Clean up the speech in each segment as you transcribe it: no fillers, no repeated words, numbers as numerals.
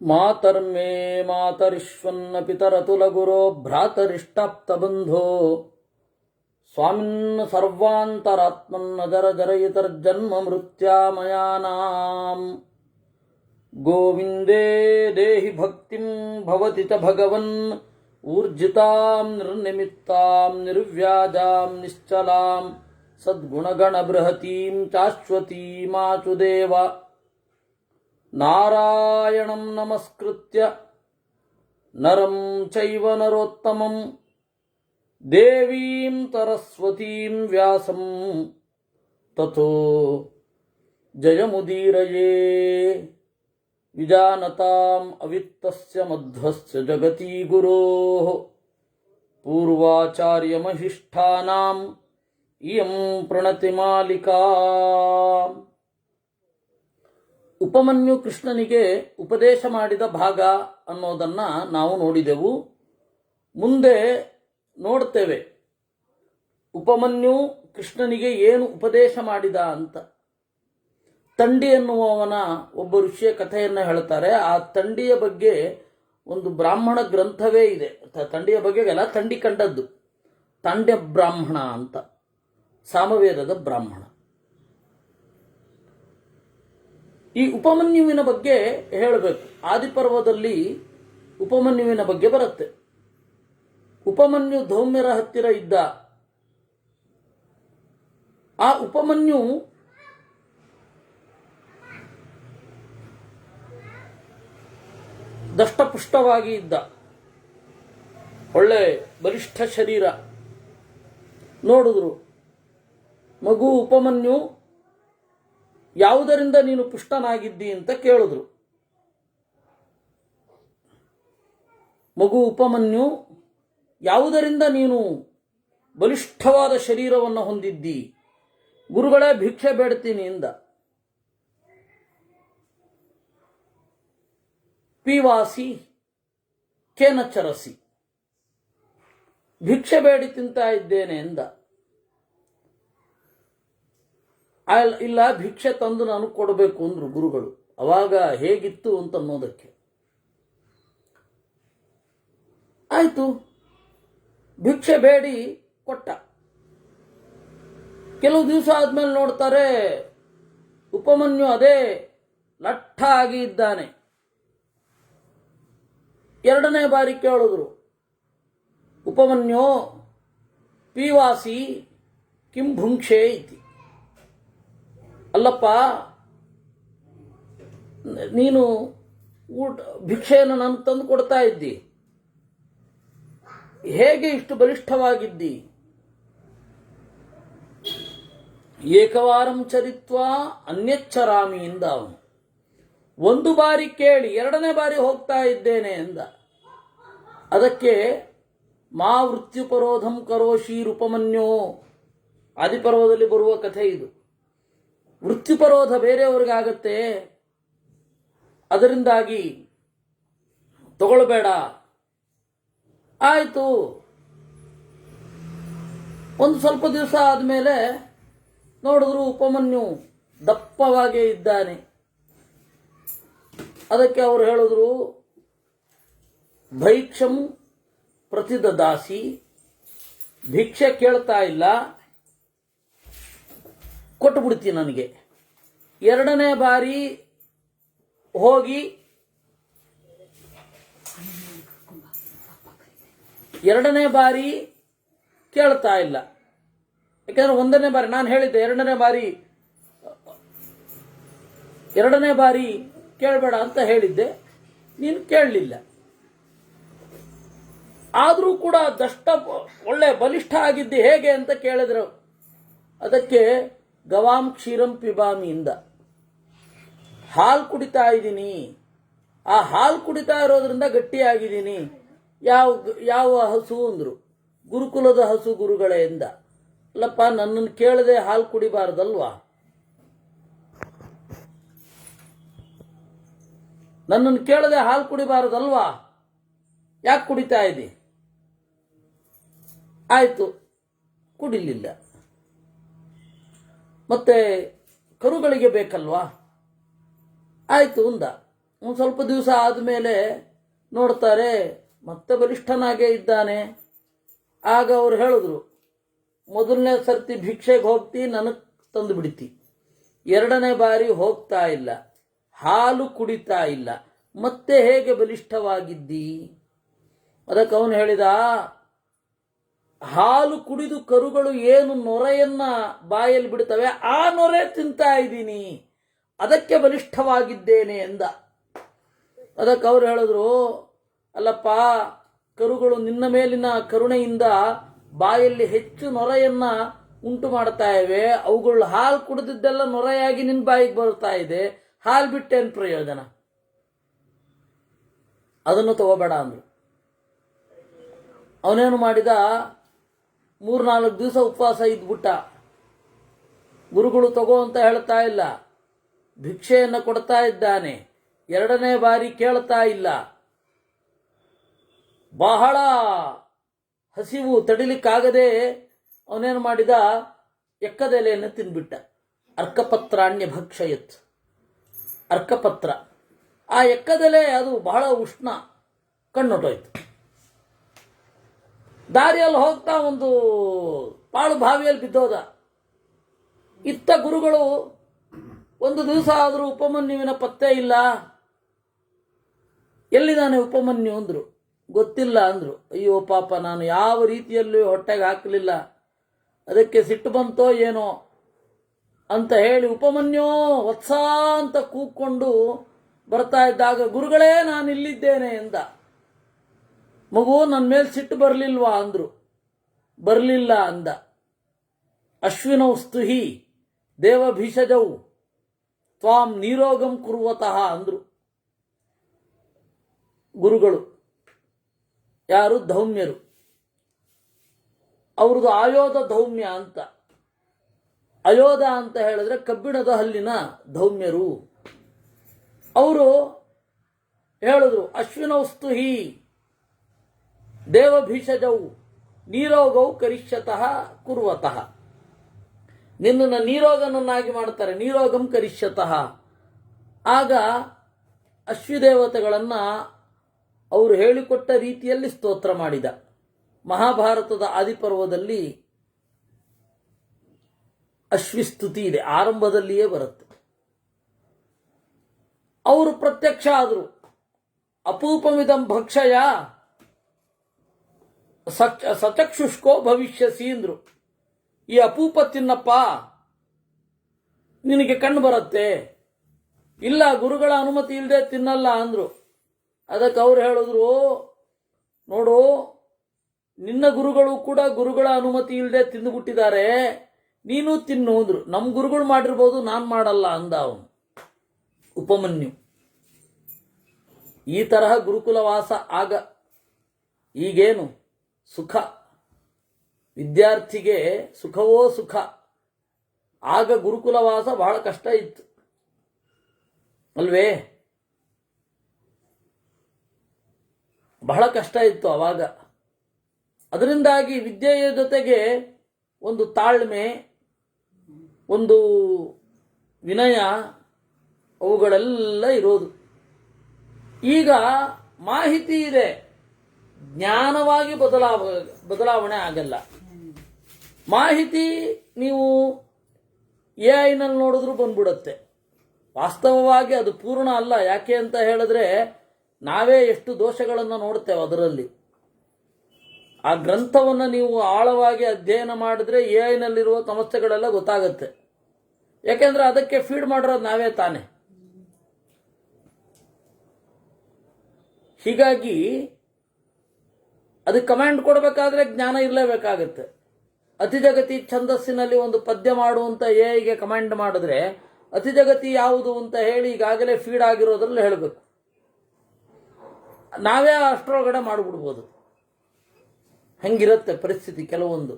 ಮಾತರ್ಮೇ ಮಾತರಿಶ್ವನ್ನ ಪಿತರತುಲಗುರೋ ಭ್ರಾತರಿಷ್ಟಾಪ್ತಬಂಧೋ ಸ್ವಾಮಿನ್ ಸರ್ವಾಂತರಾತ್ಮನ್ನ ಜರಜರಯಿತರ್ಜನ್ಮ ಮೃತ್ಯಾಮಯಾನಾಂ ಗೋವಿಂದೇ ದೇಹಿ ಭಕ್ತಿಂ ಭವತಿ ಚ ಭಗವನ್ ಊರ್ಜಿತಾಂ ನಿರ್ನಿಮಿತ್ತಾಂ ನಿರ್ವ್ಯಾಜಾಂ ನಿಶ್ಚಲಾಂ ಸದ್ಗುಣಗಣಬೃಹತೀಂ ಶಾಶ್ವತೀಮಾಚುದೇವ ನಾರಾಯಣಂ ನಮಸ್ಕೃತ್ಯ ನರಂ ಚೈವ ನರೋತ್ತಮಂ ದೇವೀಂ ಸರಸ್ವತೀಂ ವ್ಯಾಸಂ ತಥೋ ಜಯಮುದೀರಯೇ ವಿಜಾನತಾಂ ಅವಿತ್ತಸ್ಯ ಮಧ್ವಸ್ಯ ಜಗತಿ ಗುರೋಃ ಪೂರ್ವಾಚಾರ್ಯಮಹಿಷ್ಠಾನಾಂ ಇಯಂ ಪ್ರಣತಿಮಾಲಿಕಾ. ಉಪಮನ್ಯು ಕೃಷ್ಣನಿಗೆ ಉಪದೇಶ ಮಾಡಿದ ಭಾಗ ಅನ್ನೋದನ್ನು ನಾವು ನೋಡಿದೆವು. ಮುಂದೆ ನೋಡ್ತೇವೆ ಉಪಮನ್ಯು ಕೃಷ್ಣನಿಗೆ ಏನು ಉಪದೇಶ ಮಾಡಿದ ಅಂತ. ತಂಡಿ ಎನ್ನುವವನ ಒಬ್ಬ ಋಷಿಯ ಕಥೆಯನ್ನು ಹೇಳ್ತಾರೆ. ಆ ತಂಡಿಯ ಬಗ್ಗೆ ಒಂದು ಬ್ರಾಹ್ಮಣ ಗ್ರಂಥವೇ ಇದೆ. ತಂಡಿಯ ಬಗ್ಗೆಗೆಲ್ಲ ತಂಡಿ ಕಂಡದ್ದು ತಾಂಡ್ಯ ಬ್ರಾಹ್ಮಣ ಅಂತ, ಸಾಮವೇದದ ಬ್ರಾಹ್ಮಣ. ಈ ಉಪಮನ್ಯುವಿನ ಬಗ್ಗೆ ಹೇಳಬೇಕು. ಆದಿಪರ್ವದಲ್ಲಿ ಉಪಮನ್ಯುವಿನ ಬಗ್ಗೆ ಬರುತ್ತೆ. ಉಪಮನ್ಯು ಧೌಮ್ಯರ ಹತ್ತಿರ ಇದ್ದ. ಆ ಉಪಮನ್ಯು ದಷ್ಟಪುಷ್ಟವಾಗಿ ಇದ್ದ, ಒಳ್ಳೆ ಬಲಿಷ್ಠ ಶರೀರ. ನೋಡಿದ್ರು ಮಗು ಉಪಮನ್ಯು, ಯಾವುದರಿಂದ ನೀನು ಪುಷ್ಟನಾಗಿದ್ದಿ ಅಂತ ಕೇಳಿದ್ರು. ಮಗು ಉಪಮನ್ಯು, ಯಾವುದರಿಂದ ನೀನು ಬಲಿಷ್ಠವಾದ ಶರೀರವನ್ನು ಹೊಂದಿದ್ದಿ? ಗುರುಗಳೇ ಭಿಕ್ಷೆ ಬೇಡ್ತೀನಿ ಎಂದ. ಪಿವಾಸಿ ಕೇನ ಚರಸಿ, ಭಿಕ್ಷೆ ಬೇಡಿ ತಿಂತಾ ಇದ್ದೇನೆ ಎಂದ. ಇಲ್ಲ, ಭಿಕ್ಷೆ ತಂದು ನಾನು ಕೊಡಬೇಕು ಅಂದ್ರು ಗುರುಗಳು. ಅವಾಗ ಹೇಗಿತ್ತು ಅಂತ ಅನ್ನೋದಕ್ಕೆ ಆಯ್ತು, ಭಿಕ್ಷೆ ಬೇಡಿ ಕೊಟ್ಟ. ಕೆಲವು ದಿವಸ ಆದ್ಮೇಲೆ ನೋಡ್ತಾರೆ ಉಪಮನ್ಯು ಅದೇ ಲಟ್ಟ ಆಗಿ ಇದ್ದಾನೆ. ಎರಡನೇ ಬಾರಿ ಕೇಳಿದ್ರು, ಉಪಮನ್ಯೋ ಪಿವಾಸಿ ಕಿಂ ಭುಂಕ್ಷೆ ಇತಿ. ಅಲ್ಲಪ್ಪ, ನೀನು ಭಿಕ್ಷೆಯನ್ನು ನಾನು ತಂದು ಕೊಡ್ತಾ ಇದ್ದಿ, ಹೇಗೆ ಇಷ್ಟು ಬಲಿಷ್ಠವಾಗಿದ್ದಿ? ಏಕವಾರಂ ಚರಿತ್ವಾ ಅನ್ಯಚ್ಚರಾಮಿ ಎಂದ ಅವನು. ಒಂದು ಬಾರಿ ಕೇಳಿ ಎರಡನೇ ಬಾರಿ ಹೋಗ್ತಾ ಇದ್ದೇನೆ ಎಂದ. ಅದಕ್ಕೆ ಮಾ ವೃತ್ಯುಪರೋಧಂ ಕರೋಶೀರುಪಮನ್ಯೋ, ಆದಿಪರ್ವದಲ್ಲಿ ಬರುವ ಕಥೆ ಇದು. ವೃತ್ತಿಪರೋಧ ಬೇರೆಯವರಿಗಾಗತ್ತೆ, ಅದರಿಂದಾಗಿ ತಗೊಳ್ಬೇಡ. ಆಯಿತು. ಒಂದು ಸ್ವಲ್ಪ ದಿವಸ ಆದಮೇಲೆ ನೋಡಿದ್ರು ಉಪಮನ್ಯು ದಪ್ಪವಾಗೇ ಇದ್ದಾನೆ. ಅದಕ್ಕೆ ಅವರು ಹೇಳಿದ್ರು, ಭೈಕ್ಷಂ ಪ್ರತಿದದಾಸಿ, ಭಿಕ್ಷೆ ಕೇಳ್ತಾ ಇಲ್ಲ, ಕೊಟ್ಟುಬಿಡ್ತೀನಿ ನನಗೆ. ಎರಡನೇ ಬಾರಿ ಹೋಗಿ ಎರಡನೇ ಬಾರಿ ಕೇಳ್ತಾ ಇಲ್ಲ. ಯಾಕೆಂದ್ರೆ ಒಂದನೇ ಬಾರಿ ನಾನು ಹೇಳಿದ್ದೆ, ಎರಡನೇ ಬಾರಿ ಕೇಳಬೇಡ ಅಂತ ಹೇಳಿದ್ದೆ, ನೀನು ಕೇಳಲಿಲ್ಲ. ಆದರೂ ಕೂಡ ಒಳ್ಳೆ ಬಲಿಷ್ಠ ಆಗಿದ್ದೆ, ಹೇಗೆ ಅಂತ ಕೇಳಿದ್ರು. ಅದಕ್ಕೆ ಗವಾಂ ಕ್ಷೀರಂ ಪಿಬಾಮಿ ಇಂದ, ಹಾಲು ಕುಡಿತಾ ಇದ್ದೀನಿ, ಆ ಹಾಲು ಕುಡಿತಾ ಇರೋದ್ರಿಂದ ಗಟ್ಟಿಯಾಗಿದ್ದೀನಿ. ಯಾವ ಹಸು ಅಂದ್ರು. ಗುರುಕುಲದ ಹಸು ಗುರುಗಳೇ ಎಂದ. ಅಲ್ಲಪ್ಪ, ನನ್ನನ್ನು ಕೇಳದೆ ಹಾಲು ಕುಡಿಬಾರ್ದಲ್ವಾ? ನನ್ನನ್ನು ಕೇಳದೆ ಹಾಲು ಕುಡಿಬಾರದಲ್ವಾ? ಯಾಕೆ ಕುಡಿತಾ ಇದ್ದಿ? ಆಯಿತು, ಕುಡಿಲಿಲ್ಲ. ಮತ್ತೆ ಕರುಗಳಿಗೆ ಬೇಕಲ್ವಾ? ಆಯಿತು ಅಂದ. ಒಂದು ಸ್ವಲ್ಪ ದಿವಸ ಆದಮೇಲೆ ನೋಡ್ತಾರೆ ಮತ್ತೆ ಬಲಿಷ್ಠನಾಗೇ ಇದ್ದಾನೆ. ಆಗ ಅವ್ರು ಹೇಳಿದ್ರು, ಮೊದಲನೇ ಸರ್ತಿ ಭಿಕ್ಷೆಗೆ ಹೋಗ್ತಿ, ನನಗೆ ತಂದು ಬಿಡ್ತಿ. ಎರಡನೇ ಬಾರಿ ಹೋಗ್ತಾ ಇಲ್ಲ, ಹಾಲು ಕುಡಿತಾ ಇಲ್ಲ, ಮತ್ತೆ ಹೇಗೆ ಬಲಿಷ್ಠವಾಗಿದ್ದಿ? ಅದಕ್ಕೆ ಅವನು ಹೇಳಿದ, ಹಾಲು ಕುಡಿದು ಕರುಗಳು ಏನು ನೊರೆಯನ್ನ ಬಾಯಲ್ಲಿ ಬಿಡ್ತವೆ, ಆ ನೊರೆ ತಿಂತಾ ಇದ್ದೀನಿ, ಅದಕ್ಕೆ ಬಲಿಷ್ಠವಾಗಿದ್ದೇನೆ ಎಂದ. ಅದಕ್ಕೆ ಅವ್ರು ಹೇಳಿದ್ರು, ಅಲ್ಲಪ್ಪ, ಕರುಗಳು ನಿನ್ನ ಮೇಲಿನ ಕರುಣೆಯಿಂದ ಬಾಯಲ್ಲಿ ಹೆಚ್ಚು ನೊರೆಯನ್ನ ಉಂಟು ಮಾಡ್ತಾ ಇವೆ, ಅವುಗಳು ಹಾಲು ಕುಡಿದಿದ್ದೆಲ್ಲ ನೊರೆಯಾಗಿ ನಿನ್ನ ಬಾಯಿಗೆ ಬರ್ತಾ ಇದೆ, ಹಾಲು ಬಿಟ್ಟೇನು ಪ್ರಯೋಜನ, ಅದನ್ನು ತಗೋಬೇಡ ಅಂದ್ರು. ಅವನೇನು ಮಾಡಿದ, 3-4 ದಿವಸ ಉಪವಾಸ ಇದ್ಬಿಟ್ಟ. ಗುರುಗಳು ತಗೋ ಅಂತ ಹೇಳ್ತಾ ಇಲ್ಲ, ಭಿಕ್ಷೆಯನ್ನು ಕೊಡ್ತಾ ಇದ್ದಾನೆ, ಎರಡನೇ ಬಾರಿ ಕೇಳ್ತಾ ಇಲ್ಲ. ಬಹಳ ಹಸಿವು ತಡಿಲಿಕ್ಕಾಗದೆ ಅವನೇನು ಮಾಡಿದ, ಎಕ್ಕದೆಲೆಯನ್ನು ತಿನ್ಬಿಟ್ಟ. ಅರ್ಕಪತ್ರಾಣ್ಯ ಭಕ್ಷಯತ್, ಅರ್ಕಪತ್ರ. ಆ ಎಕ್ಕದೆಲೆ ಅದು ಬಹಳ ಉಷ್ಣ, ಕಣ್ಣೊಟ್ಟೋಯ್ತು. ದಾರಿಯಲ್ಲಿ ಹೋಗ್ತಾ ಒಂದು ಪಾಳು ಬಾವಿಯಲ್ಲಿ ಬಿದ್ದೋದ. ಇತ್ತ ಗುರುಗಳು ಒಂದು ದಿವಸ ಆದರೂ ಉಪಮನ್ಯುವಿನ ಪತ್ತೆ ಇಲ್ಲ. ಎಲ್ಲಿದ್ದಾನೆ ಉಪಮನ್ಯು ಅಂದ್ರು. ಗೊತ್ತಿಲ್ಲ ಅಂದ್ರು. ಅಯ್ಯೋ ಪಾಪ, ನಾನು ಯಾವ ರೀತಿಯಲ್ಲೂ ಹೊಟ್ಟೆಗೆ ಹಾಕಲಿಲ್ಲ, ಅದಕ್ಕೆ ಸಿಟ್ಟು ಬಂತೋ ಏನೋ ಅಂತ ಹೇಳಿ ಉಪಮನ್ಯೋ ವತ್ಸ ಅಂತ ಕೂಗ್ಕೊಂಡು ಬರ್ತಾ ಇದ್ದಾಗ, ಗುರುಗಳೇ ನಾನು ಇಲ್ಲಿದ್ದೇನೆ ಎಂದ. ಮಗು, ನನ್ನ ಮೇಲೆ ಸಿಟ್ಟು ಬರಲಿಲ್ವಾ ಅಂದ್ರು. ಬರಲಿಲ್ಲ ಅಂದ. ಅಶ್ವಿನೌ ಸ್ತುಹಿ ದೇವಭೀಷಜೌ ತ್ವಾಂ ನೀರೋಗಂ ಕುರುವತಃ ಅಂದ್ರು ಗುರುಗಳು. ಯಾರು? ಧೌಮ್ಯರು. ಅವ್ರದ್ದು ಆಯೋಧ ಧೌಮ್ಯ ಅಂತ. ಅಯೋಧ ಅಂತ ಹೇಳಿದ್ರೆ ಕಬ್ಬಿಣದ ಹಲ್ಲಿನ ಧೌಮ್ಯರು. ಅವರು ಹೇಳಿದ್ರು, ಅಶ್ವಿನೌಸ್ತುಹಿ ದೇವಭೀಷಜೌ ನೀರೋಗೌ ಕರಿಷ್ಯತಃ ಕುರುವತಃ. ನಿನ್ನನ್ನು ನೀರೋಗನನ್ನಾಗಿ ಮಾಡ್ತಾರೆ, ನೀರೋಗಂ ಕರಿಷ್ಯತಃ. ಆಗ ಅಶ್ವಿದೇವತೆಗಳನ್ನು ಅವರು ಹೇಳಿಕೊಟ್ಟ ರೀತಿಯಲ್ಲಿ ಸ್ತೋತ್ರ ಮಾಡಿದ. ಮಹಾಭಾರತದ ಆದಿಪರ್ವದಲ್ಲಿ ಅಶ್ವಿಸ್ತುತಿ ಇದೆ, ಆರಂಭದಲ್ಲಿಯೇ ಬರುತ್ತೆ. ಅವರು ಪ್ರತ್ಯಕ್ಷ ಆದರು. ಅಪೂಪಮಿದಂ ಭಕ್ಷಯ ಸಚಕ್ಷುಷ್ಕೋ ಭವಿಷ್ಯಸಿ ಅಂದ್ರು. ಈ ಅಪೂಪ ತಿನ್ನಪ್ಪ, ನಿನಗೆ ಕಣ್ಣು ಬರುತ್ತೆ. ಇಲ್ಲ, ಗುರುಗಳ ಅನುಮತಿ ಇಲ್ಲದೆ ತಿನ್ನಲ್ಲ ಅಂದ್ರು. ಅದಕ್ಕೆ ಅವ್ರು ಹೇಳಿದ್ರು, ನೋಡು, ನಿನ್ನ ಗುರುಗಳು ಕೂಡ ಗುರುಗಳ ಅನುಮತಿ ಇಲ್ಲದೆ ತಿಂದುಬಿಟ್ಟಿದ್ದಾರೆ, ನೀನು ತಿನ್ನು ಅಂದ್ರು. ನಮ್ಮ ಗುರುಗಳು ಮಾಡಿರ್ಬೋದು, ನಾನು ಮಾಡಲ್ಲ ಅಂದ ಅವನು ಉಪಮನ್ಯು. ಈ ತರಹ ಗುರುಕುಲವಾಸ ಆಗ. ಈಗೇನು ಸುಖ, ವಿದ್ಯಾರ್ಥಿಗೆ ಸುಖವೋ ಸುಖ. ಆಗ ಗುರುಕುಲವಾಸ ಬಹಳ ಕಷ್ಟ ಇತ್ತು ಅಲ್ವೇ? ಬಹಳ ಕಷ್ಟ ಇತ್ತು ಅವಾಗ. ಅದರಿಂದಾಗಿ ವಿದ್ಯೆಯ ಜೊತೆಗೆ ಒಂದು ತಾಳ್ಮೆ, ಒಂದು ವಿನಯ, ಅವುಗಳೆಲ್ಲ ಇರೋದು. ಈಗ ಮಾಹಿತಿ ಇದೆ, ಜ್ಞಾನವಾಗಿ ಬದಲಾವಣೆ ಆಗಲ್ಲ. ಮಾಹಿತಿ ನೀವು AI-ನಲ್ಲಿ ನೋಡಿದ್ರು ಬಂದ್ಬಿಡುತ್ತೆ. ವಾಸ್ತವವಾಗಿ ಅದು ಪೂರ್ಣ ಅಲ್ಲ. ಯಾಕೆ ಅಂತ ಹೇಳಿದ್ರೆ, ನಾವೇ ಎಷ್ಟು ದೋಷಗಳನ್ನು ನೋಡ್ತೇವೆ ಅದರಲ್ಲಿ. ಆ ಗ್ರಂಥವನ್ನು ನೀವು ಆಳವಾಗಿ ಅಧ್ಯಯನ ಮಾಡಿದ್ರೆ AI-ನಲ್ಲಿರುವ ಸಮಸ್ಯೆಗಳೆಲ್ಲ ಗೊತ್ತಾಗುತ್ತೆ. ಯಾಕೆಂದ್ರೆ ಅದಕ್ಕೆ ಫೀಡ್ ಮಾಡಿರೋದು ನಾವೇ ತಾನೆ. ಹೀಗಾಗಿ ಅದಕ್ಕೆ ಕಮಾಂಡ್ ಕೊಡಬೇಕಾದ್ರೆ ಜ್ಞಾನ ಇರಲೇಬೇಕಾಗತ್ತೆ. ಅತಿಜಗತಿ ಛಂದಸ್ಸಿನಲ್ಲಿ ಒಂದು ಪದ್ಯ ಮಾಡುವಂತ AI-ಗೆ ಕಮಾಂಡ್ ಮಾಡಿದ್ರೆ ಅತಿಜಗತಿ ಯಾವುದು ಅಂತ ಹೇಳಿ ಈಗಾಗಲೇ ಫೀಡ್ ಆಗಿರೋದ್ರಲ್ಲಿ ಹೇಳಬೇಕು. ನಾವೇ ಅಷ್ಟರೊಳಗಡೆ ಮಾಡಿಬಿಡ್ಬೋದು. ಹಂಗಿರುತ್ತೆ ಪರಿಸ್ಥಿತಿ ಕೆಲವೊಂದು.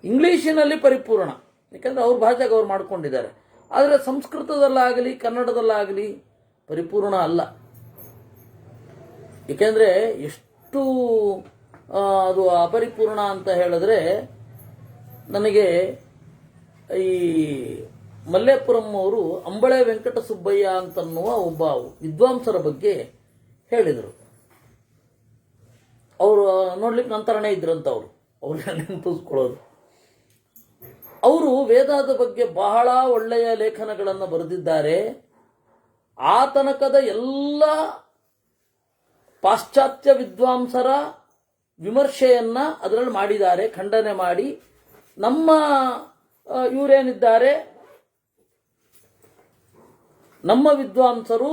ಇಂಗ್ಲಿಷಿನಲ್ಲಿ ಪರಿಪೂರ್ಣ, ಯಾಕಂದ್ರೆ ಅವ್ರ ಭಾಷೆಗೆ ಅವ್ರು ಮಾಡ್ಕೊಂಡಿದ್ದಾರೆ. ಆದರೆ ಸಂಸ್ಕೃತದಲ್ಲಾಗಲಿ ಕನ್ನಡದಲ್ಲಾಗಲಿ ಪರಿಪೂರ್ಣ ಅಲ್ಲ. ಏಕೆಂದರೆ ಎಷ್ಟು ಅದು ಅಪರಿಪೂರ್ಣ ಅಂತ ಹೇಳಿದ್ರೆ, ನನಗೆ ಈ ಮಲ್ಲೇಪುರಂ ಅವರು ಅಂಬಳೆ ವೆಂಕಟ ಸುಬ್ಬಯ್ಯ ಅಂತನ್ನುವ ಒಬ್ಬ ವಿದ್ವಾಂಸರ ಬಗ್ಗೆ ಹೇಳಿದರು. ಅವರು ನೋಡ್ಲಿಕ್ಕೆ ನಂತರನೇ ಇದ್ರಂತ ಅವ್ರನ್ನ ನೆನಪಿಸ್ಕೊಳ್ಳೋದು. ಅವರು ವೇದಾದ ಬಗ್ಗೆ ಬಹಳ ಒಳ್ಳೆಯ ಲೇಖನಗಳನ್ನು ಬರೆದಿದ್ದಾರೆ. ಆ ತನಕದ ಎಲ್ಲ ಪಾಶ್ಚಾತ್ಯ ವಿದ್ವಾಂಸರ ವಿಮರ್ಶೆಯನ್ನ ಅದರಲ್ಲಿ ಮಾಡಿದ್ದಾರೆ, ಖಂಡನೆ ಮಾಡಿ. ನಮ್ಮ ಇವರೇನಿದ್ದಾರೆ, ನಮ್ಮ ವಿದ್ವಾಂಸರು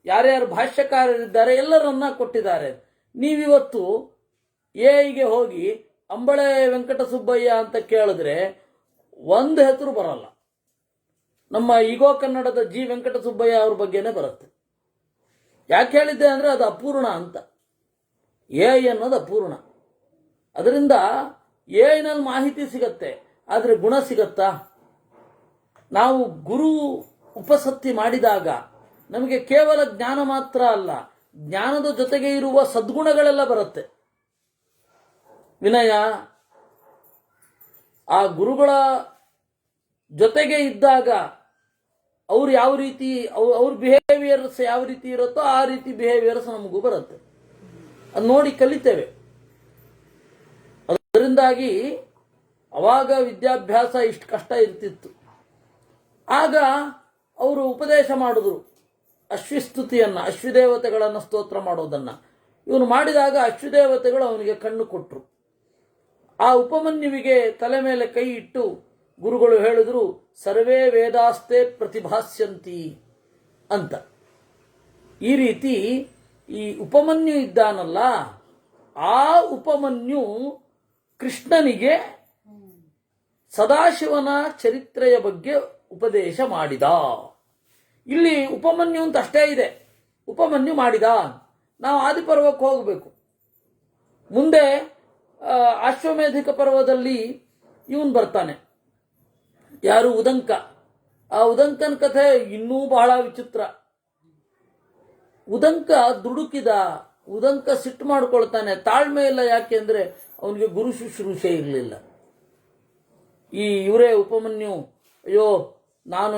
ಯಾರ್ಯಾರು ಭಾಷ್ಯಕಾರರಿದ್ದಾರೆ ಎಲ್ಲರನ್ನ ಕೊಟ್ಟಿದ್ದಾರೆ. ನೀವಿವತ್ತು ಎಗೆ ಹೋಗಿ ಅಂಬಳೆ ವೆಂಕಟ ಸುಬ್ಬಯ್ಯ ಅಂತ ಕೇಳಿದ್ರೆ ಒಂದು ಹೆಸರು ಬರಲ್ಲ. ನಮ್ಮ ಈಗೋ ಕನ್ನಡದ ಜಿ ವೆಂಕಟ ಸುಬ್ಬಯ್ಯ ಅವ್ರ ಬಗ್ಗೆನೇ ಬರುತ್ತೆ. ಯಾಕೆ ಹೇಳಿದ್ದೆ ಅಂದರೆ ಅದು ಅಪೂರ್ಣ ಅಂತ. ಎ ಅನ್ನೋದು ಅಪೂರ್ಣ. ಅದರಿಂದ ಎನಲ್ಲಿ ಮಾಹಿತಿ ಸಿಗತ್ತೆ, ಆದರೆ ಗುಣ ಸಿಗತ್ತಾ? ನಾವು ಗುರು ಉಪಸತ್ತಿ ಮಾಡಿದಾಗ ನಮಗೆ ಕೇವಲ ಜ್ಞಾನ ಮಾತ್ರ ಅಲ್ಲ, ಜ್ಞಾನದ ಜೊತೆಗೆ ಇರುವ ಸದ್ಗುಣಗಳೆಲ್ಲ ಬರುತ್ತೆ. ವಿನಯ, ಆ ಗುರುಗಳ ಜೊತೆಗೆ ಇದ್ದಾಗ ಅವ್ರು ಯಾವ ರೀತಿ, ಅವ್ರ ಬಿಹೇವಿಯರ್ಸ್ ಯಾವ ರೀತಿ ಇರುತ್ತೋ ಆ ರೀತಿ ಬಿಹೇವಿಯರ್ಸ್ ನಮಗೂ ಬರುತ್ತೆ. ಅದು ನೋಡಿ ಕಲಿತೇವೆ. ಅದರಿಂದಾಗಿ ಅವಾಗ ವಿದ್ಯಾಭ್ಯಾಸ ಇಷ್ಟು ಕಷ್ಟ ಇರ್ತಿತ್ತು. ಆಗ ಅವರು ಉಪದೇಶ ಮಾಡಿದ್ರು ಅಶ್ವಿಸ್ತುತಿಯನ್ನ, ಅಶ್ವದೇವತೆಗಳನ್ನು ಸ್ತೋತ್ರ ಮಾಡೋದನ್ನ. ಇವನು ಮಾಡಿದಾಗ ಅಶ್ವದೇವತೆಗಳು ಅವನಿಗೆ ಕಣ್ಣು ಕೊಟ್ಟರು. ಆ ಉಪಮನ್ಯುವಿಗೆ ತಲೆ ಮೇಲೆ ಕೈ ಇಟ್ಟು ಗುರುಗಳು ಹೇಳಿದ್ರು, ಸರ್ವೇ ವೇದಾಸ್ತೆ ಪ್ರತಿಭಾಸ್ಯಂತಿ ಅಂತ. ಈ ರೀತಿ ಈ ಉಪಮನ್ಯು ಇದ್ದಾನಲ್ಲ, ಆ ಉಪಮನ್ಯು ಕೃಷ್ಣನಿಗೆ ಸದಾಶಿವನ ಚರಿತ್ರೆಯ ಬಗ್ಗೆ ಉಪದೇಶ ಮಾಡಿದ. ಇಲ್ಲಿ ಉಪಮನ್ಯು ಅಂತ ಅಷ್ಟೇ ಇದೆ, ಉಪಮನ್ಯು ಮಾಡಿದ. ನಾವು ಆದಿಪರ್ವಕ್ಕೆ ಹೋಗಬೇಕು. ಮುಂದೆ ಅಶ್ವಮೇಧಿಕ ಪರ್ವದಲ್ಲಿ ಇವನು ಬರ್ತಾನೆ, ಯಾರು? ಉದಂಕ. ಆ ಉದಂಕನ ಕಥೆ ಇನ್ನೂ ಬಹಳ ವಿಚಿತ್ರ. ಉದಂಕ ದುಡುಕಿದ, ಉದಂಕ ಸಿಟ್ಟು ಮಾಡ್ಕೊಳ್ತಾನೆ, ತಾಳ್ಮೆ ಇಲ್ಲ. ಯಾಕೆ ಅಂದ್ರೆ ಅವನಿಗೆ ಗುರು ಶುಶ್ರೂಷೆ ಇರಲಿಲ್ಲ. ಈ ಇವರೇ ಉಪಮನ್ಯು, ಅಯ್ಯೋ ನಾನು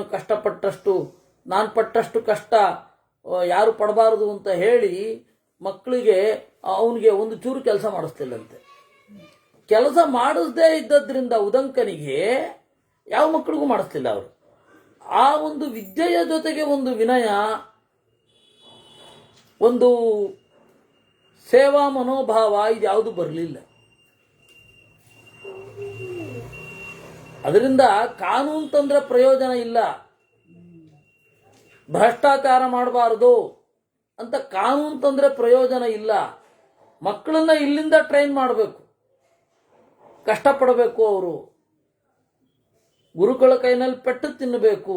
ಪಟ್ಟಷ್ಟು ಕಷ್ಟ ಯಾರು ಪಡಬಾರದು ಅಂತ ಹೇಳಿ ಮಕ್ಕಳಿಗೆ ಅವನಿಗೆ ಒಂದು ಚೂರು ಕೆಲಸ ಮಾಡಿಸ್ತಿಲ್ಲಂತೆ. ಕೆಲಸ ಮಾಡಿಸದೇ ಇದ್ದದ್ರಿಂದ ಉದಂಕನಿಗೆ ಯಾವ ಮಕ್ಕಳಿಗೂ ಮಾಡಿಸ್ತಿಲ್ಲ ಅವರು. ಆ ಒಂದು ವಿದ್ಯೆಯ ಜೊತೆಗೆ ಒಂದು ವಿನಯ, ಒಂದು ಸೇವಾ ಮನೋಭಾವ ಇದ್ಯಾವುದು ಬರಲಿಲ್ಲ. ಅದರಿಂದ ಕಾನೂನು ತಂದ್ರೆ ಪ್ರಯೋಜನ ಇಲ್ಲ. ಭ್ರಷ್ಟಾಚಾರ ಮಾಡಬಾರದು ಅಂತ ಕಾನೂನು ತಂದ್ರೆ ಪ್ರಯೋಜನ ಇಲ್ಲ. ಮಕ್ಕಳನ್ನ ಇಲ್ಲಿಂದ ಟ್ರೈನ್ ಮಾಡಬೇಕು, ಕಷ್ಟಪಡಬೇಕು. ಅವರು ಗುರುಗಳ ಕೈನಲ್ಲಿ ಪೆಟ್ಟು ತಿನ್ನಬೇಕು.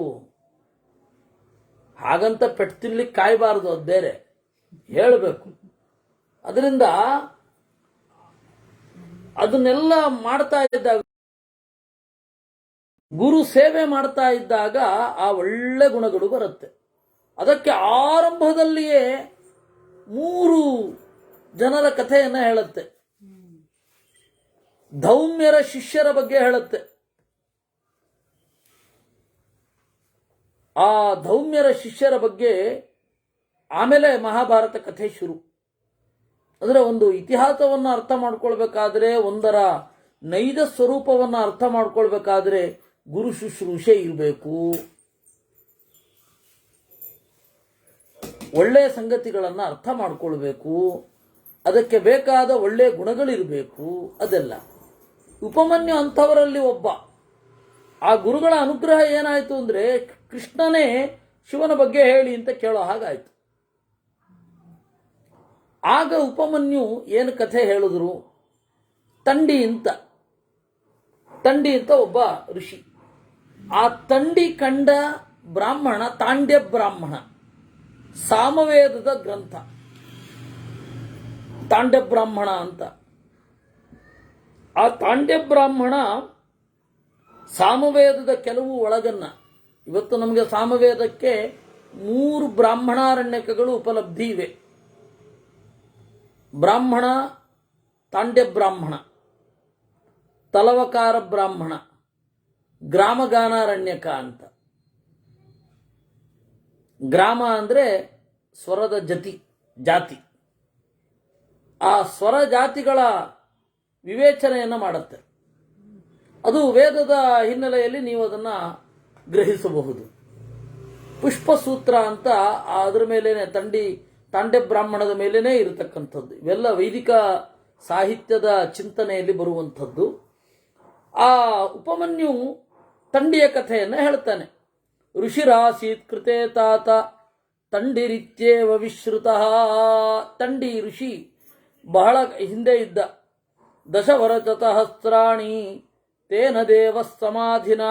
ಹಾಗಂತ ಪೆಟ್ಟು ತಿನ್ಲಿಕ್ಕೆ ಕಾಯಬಾರದು, ಅದು ಬೇರೆ, ಹೇಳಬೇಕು. ಅದರಿಂದ ಅದನ್ನೆಲ್ಲ ಮಾಡ್ತಾ ಇದ್ದಾಗ, ಗುರು ಸೇವೆ ಮಾಡ್ತಾ ಇದ್ದಾಗ ಆ ಒಳ್ಳೆ ಗುಣಗಳು ಬರುತ್ತೆ. ಅದಕ್ಕೆ ಆರಂಭದಲ್ಲಿಯೇ 3 ಜನರ ಕಥೆಯನ್ನ ಹೇಳುತ್ತೆ. ಧೌಮ್ಯರ ಶಿಷ್ಯರ ಬಗ್ಗೆ ಹೇಳುತ್ತೆ. ಆ ಧೌಮ್ಯರ ಶಿಷ್ಯರ ಬಗ್ಗೆ ಆಮೇಲೆ ಮಹಾಭಾರತ ಕಥೆ ಶುರು. ಅಂದರೆ ಒಂದು ಇತಿಹಾಸವನ್ನು ಅರ್ಥ ಮಾಡ್ಕೊಳ್ಬೇಕಾದ್ರೆ, ಒಂದರ ನೈಜ ಸ್ವರೂಪವನ್ನು ಅರ್ಥ ಮಾಡ್ಕೊಳ್ಬೇಕಾದ್ರೆ ಗುರು ಶುಶ್ರೂಷೆ ಇರಬೇಕು. ಒಳ್ಳೆಯ ಸಂಗತಿಗಳನ್ನು ಅರ್ಥ ಮಾಡ್ಕೊಳ್ಬೇಕು. ಅದಕ್ಕೆ ಬೇಕಾದ ಒಳ್ಳೆಯ ಗುಣಗಳಿರಬೇಕು. ಅದೆಲ್ಲ ಉಪಮನ್ಯು ಅಂಥವರಲ್ಲಿ ಒಬ್ಬ. ಆ ಗುರುಗಳ ಅನುಗ್ರಹ ಏನಾಯಿತು ಅಂದರೆ, ಕೃಷ್ಣನೇ ಶಿವನ ಬಗ್ಗೆ ಹೇಳಿ ಅಂತ ಕೇಳೋ ಹಾಗಾಯಿತು. ಆಗ ಉಪಮನ್ಯು ಏನು ಕಥೆ ಹೇಳಿದ್ರು, ತಂಡಿ ಅಂತ ಒಬ್ಬ ಋಷಿ. ಆ ತಂಡಿ ಕಂಡ ಬ್ರಾಹ್ಮಣ ತಾಂಡ್ಯ ಬ್ರಾಹ್ಮಣ, ಸಾಮವೇದದ ಗ್ರಂಥ ತಾಂಡ್ಯ ಬ್ರಾಹ್ಮಣ ಅಂತ. ಆ ತಾಂಡ್ಯ ಬ್ರಾಹ್ಮಣ ಸಾಮವೇದದ ಕೆಲವು ಒಳಗನ್ನ, ಇವತ್ತು ನಮಗೆ ಸಾಮವೇದಕ್ಕೆ 3 ಬ್ರಾಹ್ಮಣಾರಣ್ಯಕಗಳು ಉಪಲಬ್ಧಿ ಇವೆ. ಬ್ರಾಹ್ಮಣ, ತಾಂಡ್ಯ ಬ್ರಾಹ್ಮಣ, ತಲವಕಾರ ಬ್ರಾಹ್ಮಣ, ಗ್ರಾಮಗಾನಾರಣ್ಯಕ ಅಂತ. ಗ್ರಾಮ ಅಂದರೆ ಸ್ವರದ ಜಾತಿ. ಆ ಸ್ವರ ಜಾತಿಗಳ ವಿವೇಚನೆಯನ್ನು ಮಾಡುತ್ತೆ. ಅದು ವೇದದ ಹಿನ್ನೆಲೆಯಲ್ಲಿ ನೀವು ಅದನ್ನು ಗ್ರಹಿಸಬಹುದು. ಪುಷ್ಪಸೂತ್ರ ಅಂತ ಅದರ ಮೇಲೇನೆ ತಾಂಡ್ಯ ಬ್ರಾಹ್ಮಣದ ಮೇಲೇನೆ ಇರತಕ್ಕಂಥದ್ದು. ಇವೆಲ್ಲ ವೈದಿಕ ಸಾಹಿತ್ಯದ ಚಿಂತನೆಯಲ್ಲಿ ಬರುವಂಥದ್ದು. ಆ ಉಪಮನ್ಯು ತಂಡಿಯ ಕಥೆಯನ್ನು ಹೇಳ್ತಾನೆ. ಋಷಿರಾಸೀತ್ ಕೃತೆ ತಾತ ತಂಡಿರಿತ್ಯೇವ ವಿಶ್ರುತಃ. ತಂಡಿ ಋಷಿ ಬಹಳ ಹಿಂದೆ ಇದ್ದ. ದಶವರಚತಹಸ್ರಾಣಿ ತೇನ ದೇವ ಸಮಾಧಿನ.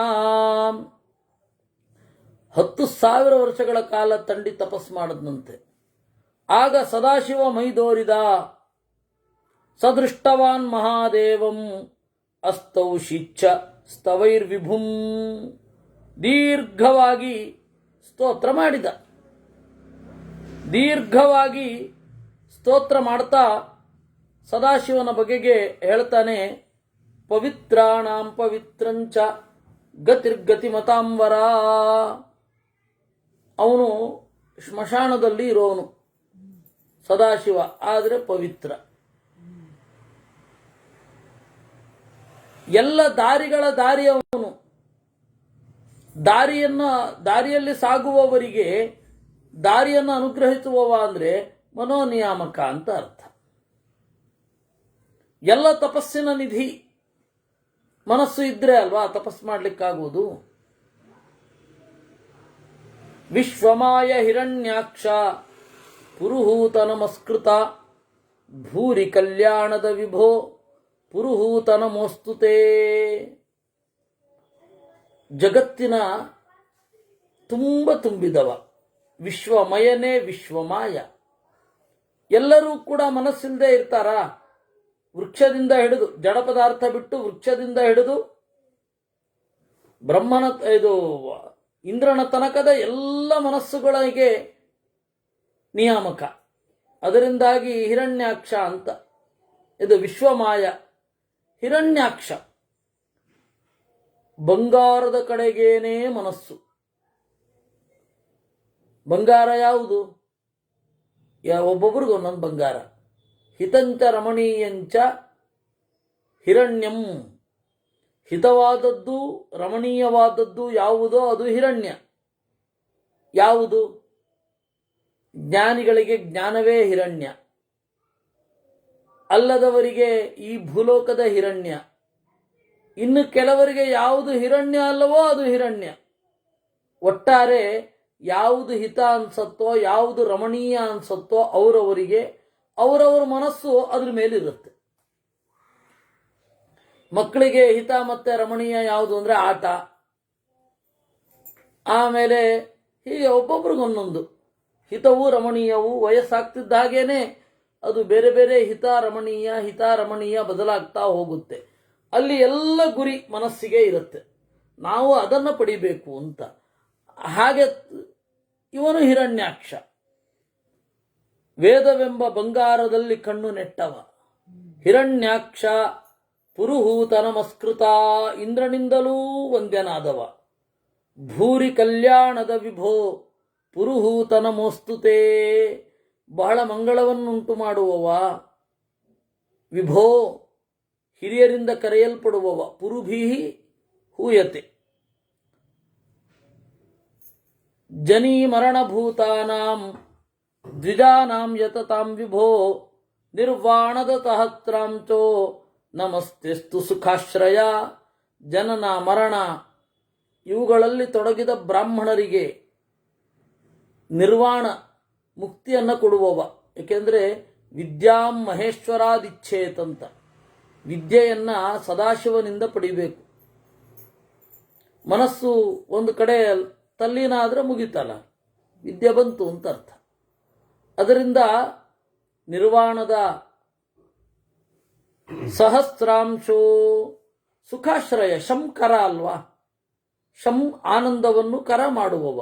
10,000 ವರ್ಷಗಳ ಕಾಲ ತಂಡಿ ತಪಸ್ ಮಾಡದಂತೆ. ಆಗ ಸದಾಶಿವ ಮೈದೋರಿದ. ಸದೃಷ್ಟವಾನ್ ಮಹಾದೇವಂ ಅಸ್ತೌಷಿಚ್ಛ ಸ್ತವೈರ್ವಿಭುಂ. ದೀರ್ಘವಾಗಿ ಸ್ತೋತ್ರ ಮಾಡಿದ. ದೀರ್ಘವಾಗಿ ಸ್ತೋತ್ರ ಮಾಡ್ತಾ ಸದಾಶಿವನ ಬಗೆಗೆ ಹೇಳ್ತಾನೆ. ಪವಿತ್ರಾಣಾಂ ಪವಿತ್ರಂಚ ಗತಿರ್ಗತಿ ಮತಾಂಬರ. ಅವನು ಸ್ಮಶಾನದಲ್ಲಿ ಇರೋನು ಸದಾಶಿವ, ಆದರೆ ಪವಿತ್ರ. ಎಲ್ಲ ದಾರಿಗಳ ದಾರಿಯವನು. ದಾರಿಯಲ್ಲಿ ಸಾಗುವವರಿಗೆ ದಾರಿಯನ್ನು ಅನುಗ್ರಹಿಸುವವ ಅಂದರೆ ಮನೋನಿಯಾಮಕ ಅಂತ ಅರ್ಥ. ಎಲ್ಲ ತಪಸ್ಸಿನ ನಿಧಿ. ಮನಸ್ಸು ಇದ್ರೆ ಅಲ್ವಾ ತಪಸ್ ಮಾಡಲಿಕ್ಕಾಗುವುದು. ವಿಶ್ವಮಾಯ ಹಿರಣ್ಯಾಕ್ಷ ಪುರುಹೂತ ನಮಸ್ಕೃತ. ಭೂರಿ ಕಲ್ಯಾಣದ ವಿಭೋ ಪುರುಹೂತ ನಮೋಸ್ತುತೇ. ಜಗತ್ತಿನ ತುಂಬಿದವ ವಿಶ್ವಮಯನೇ ವಿಶ್ವಮಾಯ. ಎಲ್ಲರೂ ಕೂಡ ಮನಸ್ಸಿಲ್ಲದೆ ಇರ್ತಾರಾ? ವೃಕ್ಷದಿಂದ ಹಿಡಿದು, ಜಡ ಪದಾರ್ಥ ಬಿಟ್ಟು ವೃಕ್ಷದಿಂದ ಹಿಡಿದು ಇಂದ್ರನ ತನಕದ ಎಲ್ಲ ಮನಸ್ಸುಗಳಿಗೆ ನಿಯಾಮಕ. ಅದರಿಂದಾಗಿ ಹಿರಣ್ಯಾಕ್ಷ ಅಂತ. ಇದು ವಿಶ್ವಮಾಯ. ಹಿರಣ್ಯಾಕ್ಷ ಬಂಗಾರದ ಕಡೆಗೇನೇ ಮನಸ್ಸು. ಬಂಗಾರ ಯಾವುದು? ಒಬ್ಬೊಬ್ರಿಗೂ ಒಂದೊಂದು ಬಂಗಾರ. ಹಿತಂಚ ರಮಣೀಯಂಚ ಹಿರಣ್ಯಂ. ಹಿತವಾದದ್ದು ರಮಣೀಯವಾದದ್ದು ಯಾವುದೋ ಅದು ಹಿರಣ್ಯ. ಯಾವುದು? ಜ್ಞಾನಿಗಳಿಗೆ ಜ್ಞಾನವೇ ಹಿರಣ್ಯ. ಅಲ್ಲದವರಿಗೆ ಈ ಭೂಲೋಕದ ಹಿರಣ್ಯ. ಇನ್ನು ಕೆಲವರಿಗೆ ಯಾವುದು ಹಿರಣ್ಯ ಅಲ್ಲವೋ ಅದು ಹಿರಣ್ಯ. ಒಟ್ಟಾರೆ ಯಾವುದು ಹಿತ ಅನ್ಸತ್ತೋ, ಯಾವುದು ರಮಣೀಯ ಅನ್ಸತ್ತೋ ಅವರವರಿಗೆ ಅವರವರ ಮನಸ್ಸು ಅದ್ರ ಮೇಲಿರುತ್ತೆ. ಮಕ್ಕಳಿಗೆ ಹಿತ ಮತ್ತೆ ರಮಣೀಯ ಯಾವುದು ಅಂದರೆ ಆಟ. ಆಮೇಲೆ ಹೀಗೆ ಒಬ್ಬೊಬ್ರಿಗೊಂದೊಂದು ಹಿತವೂ ರಮಣೀಯವೂ. ವಯಸ್ಸಾಗ್ತಿದ್ದ ಹಾಗೇನೆ ಅದು ಬೇರೆ ಬೇರೆ ಹಿತ ರಮಣೀಯ ಬದಲಾಗ್ತಾ ಹೋಗುತ್ತೆ. ಅಲ್ಲಿ ಎಲ್ಲ ಗುರಿ ಮನಸ್ಸಿಗೆ ಇರುತ್ತೆ, ನಾವು ಅದನ್ನು ಪಡಿಬೇಕು ಅಂತ. ಹಾಗೆ ಇವನು ಹಿರಣ್ಯಾಕ್ಷ. ವೇದವೆಂಬ ಬಂಗಾರದಲ್ಲಿ ಕಣ್ಣು ನೆಟ್ಟವ. ಹಿರಣ್ಯಾಕ್ಷ ಪುರುಹೂತ ನಮಸ್ಕೃತ. ಇಂದ್ರನಿಂದಲೂ ವಂದ್ಯನಾದವ. ಭೂರಿ ಕಲ್ಯಾಣದ ವಿಭೋ ಪುರುಹೂತ ನಮೋಸ್ತುತೇ. ಬಹಳ ಮಂಗಳವನ್ನುಂಟು ಮಾಡುವವ. ವಿಭೋ ಹಿರಿಯರಿಂದ ಕರೆಯಲ್ಪಡುವವ. ಪುರುಭೀ ಹೂಯತೆ. ಜನಿ ಮರಣಭೂತಾನಾಂ ದ್ವಿಜಾನಾಂ ಯತತಾಂ ವಿಭೋ ನಿರ್ವಾಣದ ತಹತ್ರಾಂಚೋ ನಮಸ್ತೆಸ್ತು ಸುಖಾಶ್ರಯ. ಜನನ ಮರಣ ಇವುಗಳಲ್ಲಿ ತೊಡಗಿದ ಬ್ರಾಹ್ಮಣರಿಗೆ ನಿರ್ವಾಣ ಮುಕ್ತಿಯನ್ನು ಕೊಡುವವ. ಏಕೆಂದರೆ ವಿದ್ಯಾಂ ಮಹೇಶ್ವರಾದಿಚ್ಛೇತಂತ. ವಿದ್ಯೆಯನ್ನು ಸದಾಶಿವನಿಂದ ಪಡಿಬೇಕು. ಮನಸ್ಸು ಒಂದು ಕಡೆ ತಲ್ಲೀನ ಆದರೆ ಮುಗಿತಲ್ಲ, ವಿದ್ಯೆ ಬಂತು ಅಂತ ಅರ್ಥ. ಅದರಿಂದ ನಿರ್ವಾಣದ ಸಹಸ್ರಾಂಶೋ ಸುಖಾಶ್ರಯ. ಶಂಕರ ಅಲ್ವಾ? ಶಂ ಆನಂದವನ್ನು ಕರ ಮಾಡುವವ.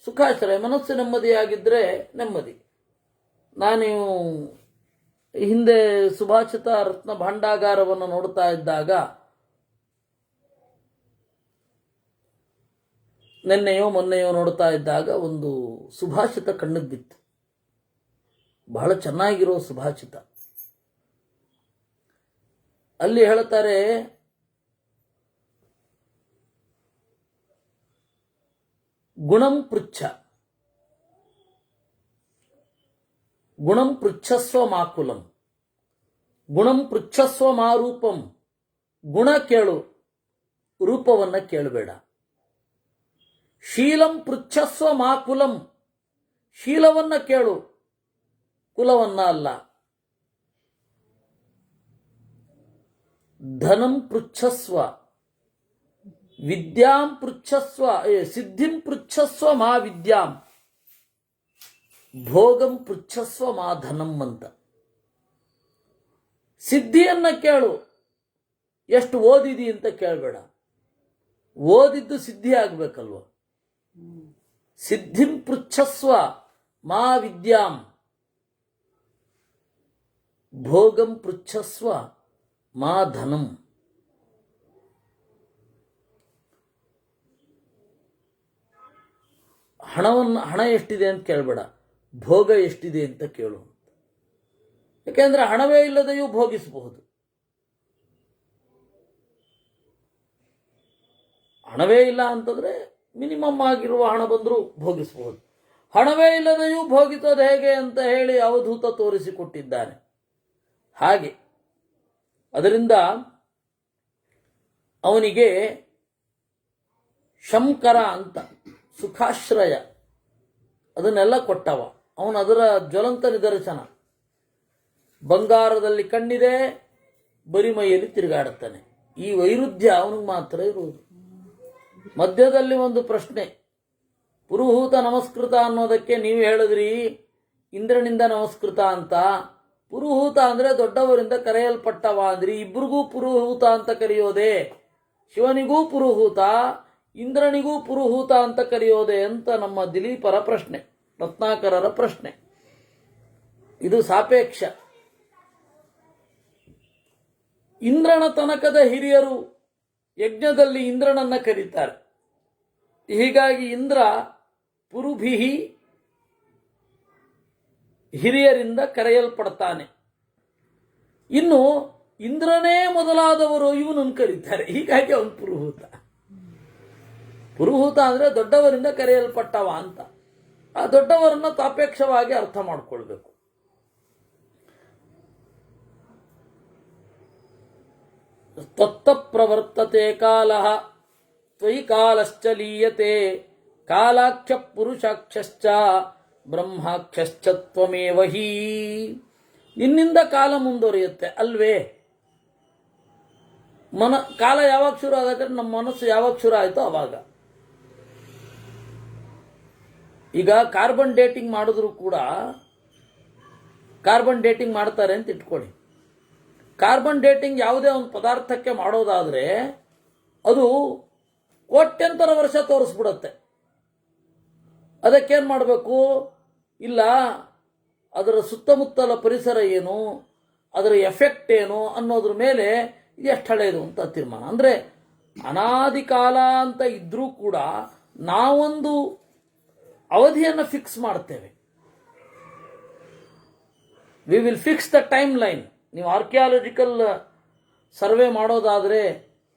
ಸುಖಾಶ್ರಯ ಮನಸ್ಸು ನೆಮ್ಮದಿಯಾಗಿದ್ದರೆ ನೆಮ್ಮದಿ. ನಾನು ಹಿಂದೆ ಸುಭಾಷಿತ ರತ್ನ ಭಾಂಡಾಗಾರವನ್ನು ನೋಡ್ತಾ ಇದ್ದಾಗ ನಿನ್ನೆಯೋ ಮೊನ್ನೆಯೋ ನೋಡ್ತಾ ಇದ್ದಾಗ ಒಂದು ಸುಭಾಷಿತ ಕಣ್ಣಿಗೆ ಬಿತ್ತು. ಬಹಳ ಚೆನ್ನಾಗಿರೋ ಸುಭಾಷಿತ. ಅಲ್ಲಿ ಹೇಳ್ತಾರೆ, ಗುಣಂ ಪೃಚ್ಛಸ್ವ ಮಾಕುಲಂ, ಗುಣಂ ಪೃಚ್ಛಸ್ವ ಮಾರೂಪಂ. ಗುಣ ಕೇಳು, ರೂಪವನ್ನ ಕೇಳಬೇಡ. ಶೀಲಂ ಪೃಚ್ಛಸ್ವ ಮಾಕುಲಂ, ಶೀಲವನ್ನ ಕೇಳು, ಕುಲವನ್ನ ಅಲ್ಲ. ಧನಂ ಪೃಚ್ಛಸ್ವ, ವಿದ್ಯಾಂ ಪೃಚ್ಛಸ್ವ, ಸಿದ್ಧಿಂ ಪೃಚ್ಛಸ್ವ ಮಾ ವಿದ್ಯಾಂ, ಭೋಗಂ ಪೃಚ್ಛಸ್ವ ಮಾ ಧನಂ ಅಂತ. ಸಿದ್ಧಿಯನ್ನ ಕೇಳು, ಎಷ್ಟು ಓದಿದಿ ಅಂತ ಕೇಳಬೇಡ. ಓದಿದ್ದು ಸಿದ್ಧಿ ಆಗ್ಬೇಕಲ್ವ. ಸಿದ್ಧಿಂ ಪೃಚ್ಛಸ್ವ ಮಾ ವಿದ್ಯಾಂ, ಭೋಗಂ ಪೃಚ್ಛಸ್ವ ಮಾ ಧನಂ. ಹಣ ಎಷ್ಟಿದೆ ಅಂತ ಕೇಳಬೇಡ, ಭೋಗ ಎಷ್ಟಿದೆ ಅಂತ ಕೇಳು. ಯಾಕೆಂದ್ರೆ ಹಣವೇ ಇಲ್ಲದೆಯೂ ಭೋಗಿಸಬಹುದು. ಹಣವೇ ಇಲ್ಲ ಅಂತಂದ್ರೆ ಮಿನಿಮಮ್ ಆಗಿರುವ ಹಣ ಬಂದರೂ ಭೋಗಿಸಬಹುದು. ಹಣವೇ ಇಲ್ಲದೆಯೂ ಭೋಗಿಸೋದು ಹೇಗೆ ಅಂತ ಹೇಳಿ ಅವಧೂತ ತೋರಿಸಿಕೊಟ್ಟಿದ್ದಾನೆ. ಹಾಗೆ ಅದರಿಂದ ಅವನಿಗೆ ಶಂಕರ ಅಂತ ಸುಖಾಶ್ರಯ ಅದನ್ನೆಲ್ಲ ಕೊಟ್ಟವ. ಅವನು ಅದರ ಜ್ವಲಂತ ನಿದರ್ಶನ. ಬಂಗಾರದಲ್ಲಿ ಕಣ್ಣಿದೆ, ಬರಿಮೈಯಲ್ಲಿ ತಿರುಗಾಡುತ್ತಾನೆ. ಈ ವೈರುಧ್ಯ ಅವನಿಗೆ ಮಾತ್ರ ಇರುವುದು. ಮಧ್ಯದಲ್ಲಿ ಒಂದು ಪ್ರಶ್ನೆ, ಪುರುಹೂತ ನಮಸ್ಕೃತ ಅನ್ನೋದಕ್ಕೆ ನೀವು ಹೇಳಿದ್ರಿ ಇಂದ್ರನಿಂದ ನಮಸ್ಕೃತ ಅಂತ. ಪುರುಹೂತ ಅಂದ್ರೆ ದೊಡ್ಡವರಿಂದ ಕರೆಯಲ್ಪಟ್ಟವ ಅಂದ್ರಿ. ಇಬ್ಬರಿಗೂ ಪುರುಹೂತ ಅಂತ ಕರೆಯೋದೆ? ಶಿವನಿಗೂ ಪುರುಹೂತ, ಇಂದ್ರನಿಗೂ ಪುರುಹೂತ ಅಂತ ಕರೆಯೋದೆ ಅಂತ ನಮ್ಮ ದಿಲೀಪರ ಪ್ರಶ್ನೆ, ರತ್ನಾಕರರ ಪ್ರಶ್ನೆ. ಇದು ಸಾಪೇಕ್ಷ. ಇಂದ್ರನ ತನಕದ ಹಿರಿಯರು ಯಜ್ಞದಲ್ಲಿ ಇಂದ್ರನನ್ನ ಕರೀತಾರೆ. ಹೀಗಾಗಿ ಇಂದ್ರ ಪುರುಭಿಹಿ, ಹಿರಿಯರಿಂದ ಕರೆಯಲ್ಪಡ್ತಾನೆ. ಇನ್ನು ಇಂದ್ರನೇ ಮೊದಲಾದವರು ಇವನನ್ನು ಕರೀತಾರೆ. ಹೀಗಾಗಿ ಅವನು ಪುರುಹೂತ. ಪುರುಹೂತ ಅಂದ್ರೆ ದೊಡ್ಡವರಿಂದ ಕರೆಯಲ್ಪಟ್ಟವ ಅಂತ. ಆ ದೊಡ್ಡವರನ್ನ ಸಾಪೇಕ್ಷವಾಗಿ ಅರ್ಥ ಮಾಡಿಕೊಳ್ಬೇಕು. ತತ್ತ ಪ್ರವರ್ತತೆ ಕಾಲಃ ತ್ವಯಿ ಕಾಲಶ್ಚ ಲೀಯತೆ ಕಾಲಾಖ್ಯ ಪುರುಷಾಕ್ಷಶ್ಚ ಬ್ರಹ್ಮಾಕ್ಷಶ್ಚ ತ್ವಮೇವ ಹಿ. ನಿನ್ನಿಂದ ಕಾಲ ಮುಂದುವರಿಯುತ್ತೆ ಅಲ್ವೇ? ಕಾಲ ಯಾವಾಗ ಶುರು ಆಗತ್ತೆ? ನಮ್ಮ ಮನಸ್ಸು ಯಾವಾಗ ಶುರು ಆಯ್ತೋ ಅವಾಗ. ಈಗ ಕಾರ್ಬನ್ ಡೇಟಿಂಗ್ ಮಾಡಿದ್ರು ಕೂಡ, ಕಾರ್ಬನ್ ಡೇಟಿಂಗ್ ಮಾಡ್ತಾರೆ ಅಂತ ಇಟ್ಕೊಳ್ಳಿ. ಕಾರ್ಬನ್ ಡೇಟಿಂಗ್ ಯಾವುದೇ ಒಂದು ಪದಾರ್ಥಕ್ಕೆ ಮಾಡೋದಾದ್ರೆ ಅದು ಕೋಟ್ಯಂತರ ವರ್ಷ ತೋರಿಸ್ಬಿಡುತ್ತೆ. ಅದಕ್ಕೇನು ಮಾಡಬೇಕು? ಇಲ್ಲ, ಅದರ ಸುತ್ತಮುತ್ತಲ ಪರಿಸರ ಏನು, ಅದರ ಎಫೆಕ್ಟ್ ಏನು ಅನ್ನೋದ್ರ ಮೇಲೆ ಎಷ್ಟು ಹಳೆಯದು ಅಂತ ತೀರ್ಮಾನ. ಅಂದರೆ ಅನಾದಿ ಕಾಲ ಅಂತ ಇದ್ರೂ ಕೂಡ ನಾವೊಂದು ಅವಧಿಯನ್ನು ಫಿಕ್ಸ್ ಮಾಡ್ತೇವೆ. We will fix the time line. ನೀವು ಆರ್ಕಿಯಾಲಜಿಕಲ್ ಸರ್ವೆ ಮಾಡೋದಾದರೆ,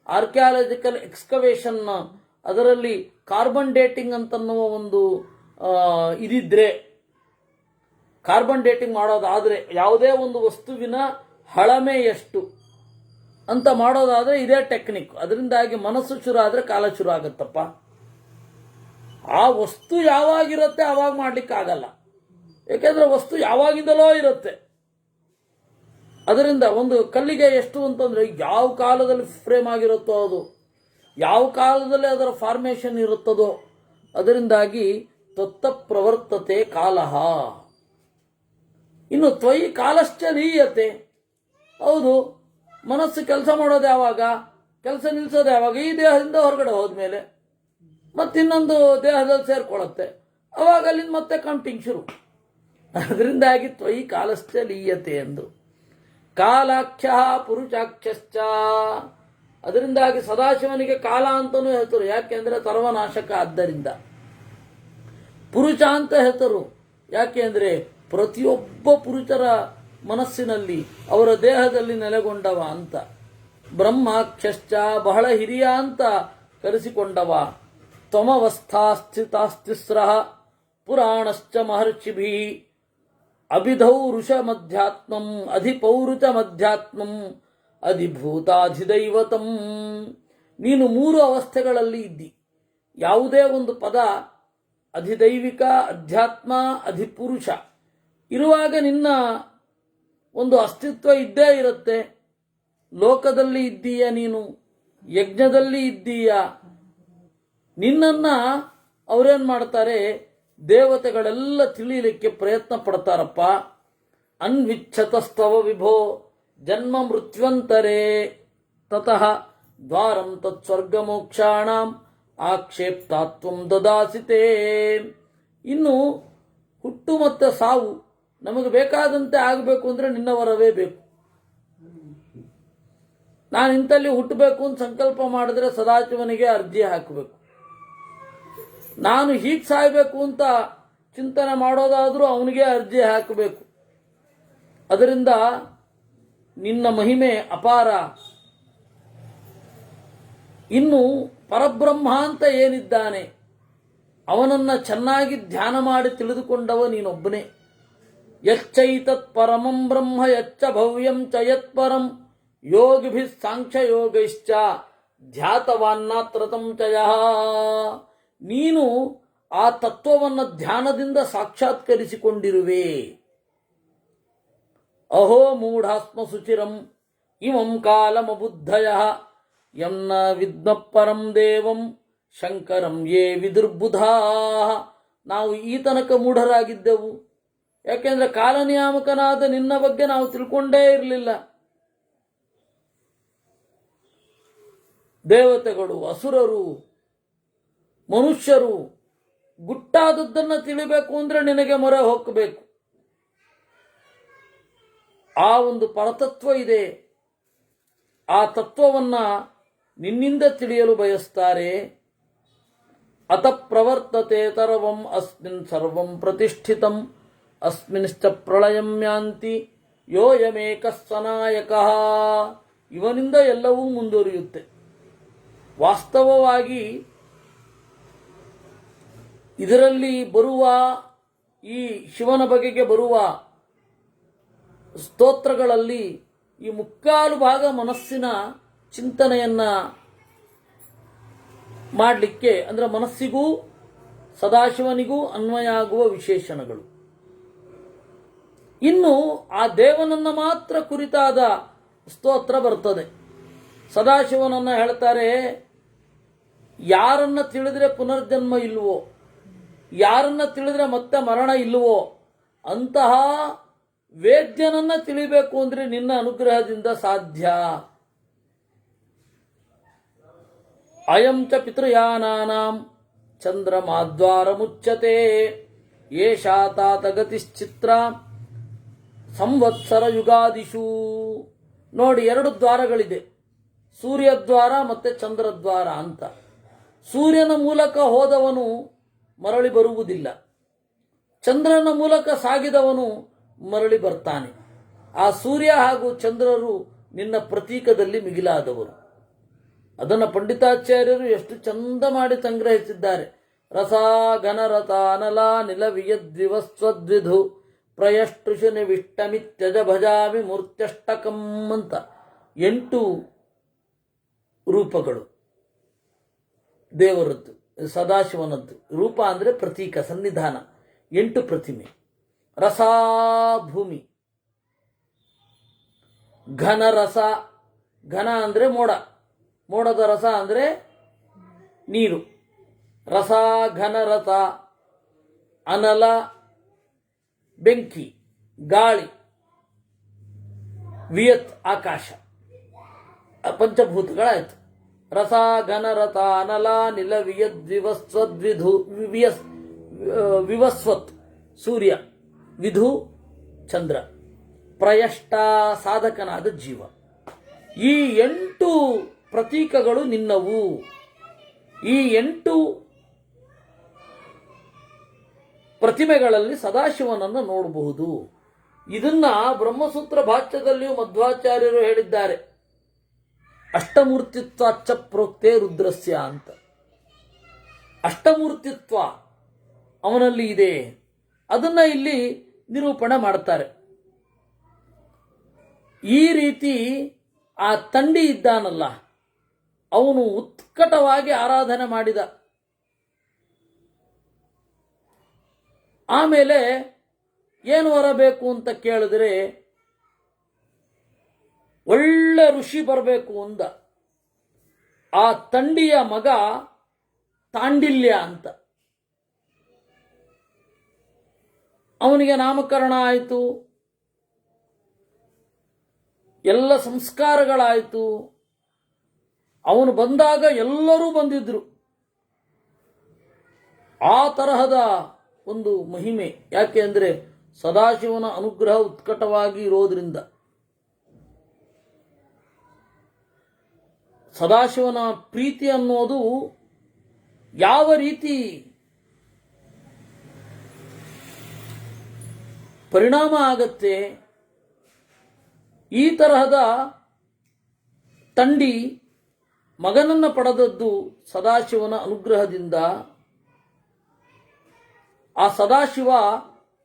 ಆರ್ಕಿಯಾಲಜಿಕಲ್ ಎಕ್ಸ್ಕವೇಷನ್ ಅದರಲ್ಲಿ ಕಾರ್ಬನ್ ಡೇಟಿಂಗ್ ಅಂತನ್ನುವ ಒಂದು ಇದಿದ್ರೆ, ಕಾರ್ಬನ್ ಡೇಟಿಂಗ್ ಮಾಡೋದಾದರೆ ಯಾವುದೇ ಒಂದು ವಸ್ತುವಿನ ಹಳಮೆ ಎಷ್ಟು ಅಂತ ಮಾಡೋದಾದರೆ ಇದೇ ಟೆಕ್ನಿಕ್. ಅದರಿಂದಾಗಿ ಮನಸ್ಸು ಶುರು ಆದರೆ ಕಾಲ ಶುರು ಆಗುತ್ತಪ್ಪ. ಆ ವಸ್ತು ಯಾವಾಗಿರುತ್ತೆ ಆವಾಗ ಮಾಡ್ಲಿಕ್ಕೆ ಆಗಲ್ಲ. ಯಾಕೆಂದ್ರೆ ವಸ್ತು ಯಾವಾಗಿಂದಲೋ ಇರುತ್ತೆ. ಅದರಿಂದ ಒಂದು ಕಲ್ಲಿಗೆ ಎಷ್ಟು ಅಂತಂದ್ರೆ ಯಾವ ಕಾಲದಲ್ಲಿ ಫ್ರೇಮ್ ಆಗಿರುತ್ತೋ ಅದು, ಯಾವ ಕಾಲದಲ್ಲಿ ಅದರ ಫಾರ್ಮೇಷನ್ ಇರುತ್ತದೋ. ಅದರಿಂದಾಗಿ ತತ್ತ ಪ್ರವರ್ತತೆ ಕಾಲಃ. ಇನ್ನು ತ್ವಯಿ ಕಾಲಶ್ಚ ಲೀಯತೆ. ಹೌದು, ಮನಸ್ಸು ಕೆಲಸ ಮಾಡೋದು ಯಾವಾಗ? ಕೆಲಸ ನಿಲ್ಲಿಸೋದು ಯಾವಾಗ? ಈ ದೇಹದಿಂದ ಹೊರಗಡೆ ಹೋದ್ಮೇಲೆ ಮತ್ತಿನ್ನೊಂದು ದೇಹದಲ್ಲಿ ಸೇರ್ಕೊಳ್ಳುತ್ತೆ. ಅವಾಗ ಅಲ್ಲಿಂದ ಮತ್ತೆ ಕೌಂಟಿಂಗ್ ಶುರು. ಅದರಿಂದಾಗಿ ತ್ವಯಿ ಕಾಲಶ್ಚ ಲೀಯತೆ ಎಂದು. ಕಾಲಾಖ್ಯ ಪುರುಷಾಖ್ಯಶ್ಚ. ಅದರಿಂದಾಗಿ ಸದಾಶಿವನಿಗೆ ಕಾಲ ಅಂತಲೂ ಹೆಸರು, ಯಾಕೆಂದ್ರೆ ಸರ್ವನಾಶಕ. ಆದ್ದರಿಂದ ಪುರುಷ ಅಂತ ಹೆಸರು, ಯಾಕೆಂದ್ರೆ ಪ್ರತಿಯೊಬ್ಬ ಪುರುಷರ ಮನಸ್ಸಿನಲ್ಲಿ ಅವರ ದೇಹದಲ್ಲಿ ನೆಲೆಗೊಂಡವ ಅಂತ. ಬ್ರಹ್ಮಾಕ್ಷಶ್ಚ ಬಹಳ ಹಿರಿಯ ಅಂತ ಕರೆಸಿಕೊಂಡವ. ತ್ವಮವಸ್ಥಾಸ್ಥಿತಾಸ್ತಿಸ್ರ ಪುರಾಣಶ್ಚ ಮಹರ್ಷಿಭಿ ಅಭಿಧೌರುಷ ಮಧ್ಯಾತ್ಮಂ ಅಧಿಪೌರುಷ ಮಧ್ಯಾತ್ಮಂ ಅಧಿಭೂತಾಧಿದೈವತಂ. ನೀನು 3 ಅವಸ್ಥೆಗಳಲ್ಲಿ ಇದ್ದಿ. ಯಾವುದೇ ಒಂದು ಪದ ಅಧಿದೈವಿಕ, ಅಧ್ಯಾತ್ಮ, ಅಧಿಪುರುಷ ಇರುವಾಗ ನಿನ್ನ ಒಂದು ಅಸ್ತಿತ್ವ ಇದ್ದೇ ಇರುತ್ತೆ. ಲೋಕದಲ್ಲಿ ಇದ್ದೀಯ, ನೀನು ಯಜ್ಞದಲ್ಲಿ ಇದ್ದೀಯ. ನಿನ್ನನ್ನ ಅವರೇನು ಮಾಡ್ತಾರೆ, ದೇವತೆಗಳೆಲ್ಲ ತಿಳಿಯಲಿಕ್ಕೆ ಪ್ರಯತ್ನ ಪಡ್ತಾರಪ್ಪ. ಅನ್ವಿಚ್ಛತಸ್ತವ ವಿಭೋ ಜನ್ಮ ಮೃತ್ಯುವಂತರೇ ತತಃ ದ್ವಾರಂ ತತ್ಸ್ವರ್ಗ ಮೋಕ್ಷಾಣಂ ಆಕ್ಷೇಪ್ತಾತ್ವಂ ದದಾಸಿತೇ. ಇನ್ನು ಹುಟ್ಟು ಮತ್ತು ಸಾವು ನಮಗೆ ಬೇಕಾದಂತೆ ಆಗಬೇಕು ಅಂದರೆ ನಿನ್ನ ವರವೇ ಬೇಕು. ನಾನು ಇಂಥಲ್ಲಿ ಹುಟ್ಟಬೇಕು ಅಂತ ಸಂಕಲ್ಪ ಮಾಡಿದ್ರೆ ಸದಾಶಿವನಿಗೆ ಅರ್ಜಿ ಹಾಕಬೇಕು. ನಾನು ಹೀಗೆ ಸಾಯಬೇಕು ಅಂತ ಚಿಂತನೆ ಮಾಡೋದಾದರೂ ಅವನಿಗೆ ಅರ್ಜಿ ಹಾಕಬೇಕು. ಅದರಿಂದ ನಿನ್ನ ಮಹಿಮೆ ಅಪಾರ. ಇನ್ನು ಪರಬ್ರಹ್ಮ ಅಂತ ಏನಿದ್ದಾನೆ ಅವನನ್ನ ಚೆನ್ನಾಗಿ ಧ್ಯಾನ ಮಾಡಿ ತಿಳಿದುಕೊಂಡವ ನೀನೊಬ್ಬನೇ. ಯಚ್ಚೈತತ್ ಪರಮಂ ಬ್ರಹ್ಮ ಯಚ್ಚ ಭವ್ಯಂ ಚ ಯತ್ಪರಂ ಯೋಗಿಭಿಃ ಸಾಂಖ್ಯ ಯೋಗೈಶ್ಚ ಧ್ಯಾತವಾನ್ನಾತ್ರತಂ ಚಯಃ. ನೀನು ಆ ತತ್ವವನ್ನು ಧ್ಯಾನದಿಂದ ಸಾಕ್ಷಾತ್ಕರಿಸಿಕೊಂಡಿರುವೆ. ಅಹೋ ಮೂಢಾಸ್ಮ ಸುಚಿರಂ ಇಮಂ ಕಾಲಮಬುದ್ಧಯಃ ಯನ್ನ ವಿದ್ಮ ಪರಂ ದೇವಂ ಶಂಕರಂ ಯೇ ವಿದುರ್ಬುಧಾ. ನಾವು ಈ ತನಕ ಮೂಢರಾಗಿದ್ದೆವು, ಯಾಕೆಂದ್ರೆ ಕಾಲನಿಯಾಮಕನಾದ ನಿನ್ನ ಬಗ್ಗೆ ನಾವು ತಿಳ್ಕೊಂಡೇ ಇರಲಿಲ್ಲ. ದೇವತೆಗಳು, ಅಸುರರು, ಮನುಷ್ಯರು ಗುಟ್ಟಾದದ್ದನ್ನು ತಿಳಿಬೇಕು ಅಂದ್ರೆ ನಿನಗೆ ಮೊರೆ ಹೋಗಬೇಕು. ಆ ಒಂದು ಪರತತ್ವ ಇದೆ. ಆ ತತ್ವವನ್ನ ನಿನ್ನಿಂದ ತಿಳಿಯಲು ಬಯಸ್ತಾರೆ. ಅತ ಪ್ರವರ್ತತೆ ತರವಂ ಅಸ್ಮಿನ್ ಸರ್ವಂ ಪ್ರತಿಷ್ಠಿತಂ ಅಸ್ಮಿನ್ಶ್ಚ ಪ್ರಳಯಂ ಯಾಂತಿ ಯೋಯಮೇಕಸ್ಸನಾಯಕಃ. ಇವನಿಂದ ಎಲ್ಲವೂ ಮುಂದುವರಿಯುತ್ತೆ. ವಾಸ್ತವವಾಗಿ ಇದರಲ್ಲಿ ಬರುವ ಈ ಶಿವನ ಬಗೆಗೆ ಬರುವ ಸ್ತೋತ್ರಗಳಲ್ಲಿ ಈ ಮುಕ್ಕಾಲು ಭಾಗ ಮನಸ್ಸಿನ ಚಿಂತನೆಯನ್ನ ಮಾಡಲಿಕ್ಕೆ, ಅಂದ್ರೆ ಮನಸ್ಸಿಗೂ ಸದಾಶಿವನಿಗೂ ಅನ್ವಯ ಆಗುವ ವಿಶೇಷಣಗಳು. ಇನ್ನು ಆ ದೇವನನ್ನ ಮಾತ್ರ ಕುರಿತಾದ ಸ್ತೋತ್ರ ಬರ್ತದೆ. ಸದಾಶಿವನನ್ನ ಹೇಳ್ತಾರೆ, ಯಾರನ್ನ ತಿಳಿದ್ರೆ ಪುನರ್ಜನ್ಮ ಇಲ್ವೋ, ಯಾರನ್ನ ತಿಳಿದ್ರೆ ಮತ್ತೆ ಮರಣ ಇಲ್ವೋ ಅಂತಹ ವೇದ್ಯನನ್ನ ತಿಳಿಬೇಕು ಅಂದ್ರೆ ನಿನ್ನ ಅನುಗ್ರಹದಿಂದ ಸಾಧ್ಯ. ಅಯಂ ಚ ಪಿತೃಯಾನಾನಾಂ ಚಂದ್ರಮಾದ್ವಾರ ಮುಚ್ಚತೆ ಏಷಾ ತಾತ ಗತಿಶ್ಚಿತ್ರ ಸಂವತ್ಸರ ಯುಗಾದಿಷು. ನೋಡಿ, 2 ದ್ವಾರಗಳಿದೆ, ಸೂರ್ಯದ್ವಾರ ಮತ್ತೆ ಚಂದ್ರದ್ವಾರ ಅಂತ. ಸೂರ್ಯನ ಮೂಲಕ ಹೋದವನು ಮರಳಿ ಬರುವುದಿಲ್ಲ, ಚಂದ್ರನ ಮೂಲಕ ಸಾಗಿದವನು ಮರಳಿ ಬರ್ತಾನೆ. ಆ ಸೂರ್ಯ ಹಾಗೂ ಚಂದ್ರರು ನಿನ್ನ ಪ್ರತೀಕದಲ್ಲಿ ಮಿಗಿಲಾದವರು. ಅದನ್ನು ಪಂಡಿತಾಚಾರ್ಯರು ಎಷ್ಟು ಚಂದ ಮಾಡಿ ಸಂಗ್ರಹಿಸಿದ್ದಾರೆ. ರಸ ಘನರಥ ಅನಲ ನಿಲವಿಯದ್ವಿವಸ್ವದ್ವಿಧು ಪ್ರಯಷ್ಟುಷು ನಿವಿಷ್ಟಮಿತ್ಯಜ ಭಜಾಮಿ ಮೂರ್ತ್ಯಷ್ಟಕಂ ಅಂತ 8 ರೂಪಗಳು ದೇವರದ್ದು, ಸದಾಶಿವನದ್ದು. ರೂಪ ಅಂದರೆ ಪ್ರತೀಕ, ಸನ್ನಿಧಾನ. 8 ಪ್ರತಿಮೆ. ರಸ ಭೂಮಿ, ಘನ ರಸ, ಘನ ಅಂದರೆ ಮೋಡ, ಮೋಡದ ರಸ ಅಂದರೆ ನೀರು. ರಸ ಘನ ರಸ, ಅನಲ ಬೆಂಕಿ, ಗಾಳಿ, ವಿಯತ್ ಆಕಾಶ, ಪಂಚಭೂತಗಳಾಯ್ತು. ರಸ ಘನ ರಥ ಅನಲ ನಿಲ ವಿಯದ್ ವಿವಸ್ವದ್ವಿಧು ವಿವಸ್ವತ್ ಸೂರ್ಯ, ವಿಧು ಚಂದ್ರ, ಪ್ರಯಷ್ಟ ಸಾಧಕನಾದ ಜೀವ. ಈ 8 ಪ್ರತೀಕಗಳು ನಿನ್ನವು. ಈ 8 ಪ್ರತಿಮೆಗಳಲ್ಲಿ ಸದಾಶಿವನನ್ನು ನೋಡಬಹುದು. ಇದನ್ನ ಬ್ರಹ್ಮಸೂತ್ರ ಭಾಷ್ಯದಲ್ಲಿಯೂ ಮಧ್ವಾಚಾರ್ಯರು ಹೇಳಿದ್ದಾರೆ. ಅಷ್ಟಮೂರ್ತಿತ್ವಾಚ್ಚ ಪ್ರೋಕ್ತೆ ರುದ್ರಸ್ಯ ಅಂತ. ಅಷ್ಟಮೂರ್ತಿತ್ವ ಅವನಲ್ಲಿ ಇದೆ, ಅದನ್ನ ಇಲ್ಲಿ ನಿರೂಪಣೆ ಮಾಡ್ತಾರೆ. ಈ ರೀತಿ ಆ ತಂಡಿ ಇದ್ದಾನಲ್ಲ, ಅವನು ಉತ್ಕಟವಾಗಿ ಆರಾಧನೆ ಮಾಡಿದ. ಆಮೇಲೆ ಏನು ಬರಬೇಕು ಅಂತ ಕೇಳಿದ್ರೆ, ಒಳ್ಳೆ ಋಷಿ ಬರಬೇಕು ಅಂದ. ಆ ತಂಡಿಯ ಮಗ ತಾಂಡಿಲ್ಯ ಅಂತ. ಅವನಿಗೆ ನಾಮಕರಣ ಆಯಿತು, ಎಲ್ಲ ಸಂಸ್ಕಾರಗಳಾಯಿತು. ಅವನು ಬಂದಾಗ ಎಲ್ಲರೂ ಬಂದಿದ್ರು. ಆ ತರಹದ ಒಂದು ಮಹಿಮೆ. ಯಾಕೆ ಅಂದರೆ ಸದಾಶಿವನ ಅನುಗ್ರಹ ಉತ್ಕಟವಾಗಿ ಇರೋದ್ರಿಂದ. ಸದಾಶಿವನ ಪ್ರೀತಿ ಅನ್ನೋದು ಯಾವ ರೀತಿ ಪರಿಣಾಮ ಆಗತ್ತೆ. ಈ ತರಹದ ತಂಡಿ ಮಗನನ್ನು ಪಡೆದದ್ದು ಸದಾಶಿವನ ಅನುಗ್ರಹದಿಂದ. ಆ ಸದಾಶಿವ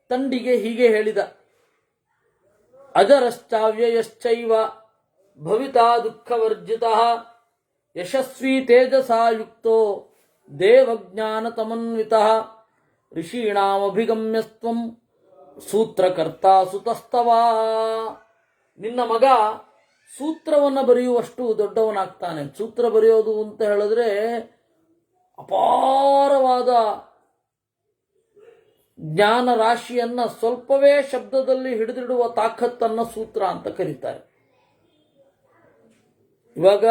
ತಂಡಿಗೆ ಹೀಗೆ ಹೇಳಿದ: ಅಜರಶ್ಚಾವ್ಯಯಶ್ಚೈವ ಭವಿತಾ ದುಃಖವರ್ಜಿತಃ ಯಶಸ್ವಿ ತೇಜಸಾ ಯುಕ್ತೋ ದೇವಜ್ಞಾನತಮನ್ವಿತಃ ಋಷೀಣಾಮಭಿಗಮ್ಯಸ್ತ್ವಂ ಸೂತ್ರಕರ್ತಾ ಸುತಸ್ತವಾ. ನಿನ್ನ ಮಗ ಸೂತ್ರವನ್ನು ಬರೆಯುವಷ್ಟು ದೊಡ್ಡವನಾಗ್ತಾನೆ. ಸೂತ್ರ ಬರೆಯೋದು ಅಂತ ಹೇಳಿದ್ರೆ ಅಪಾರವಾದ ಜ್ಞಾನ ರಾಶಿಯನ್ನ ಸ್ವಲ್ಪವೇ ಶಬ್ದದಲ್ಲಿ ಹಿಡಿದಿಡುವ ತಾಕತ್ತನ್ನ ಸೂತ್ರ ಅಂತ ಕರೀತಾರೆ. ಇವಾಗ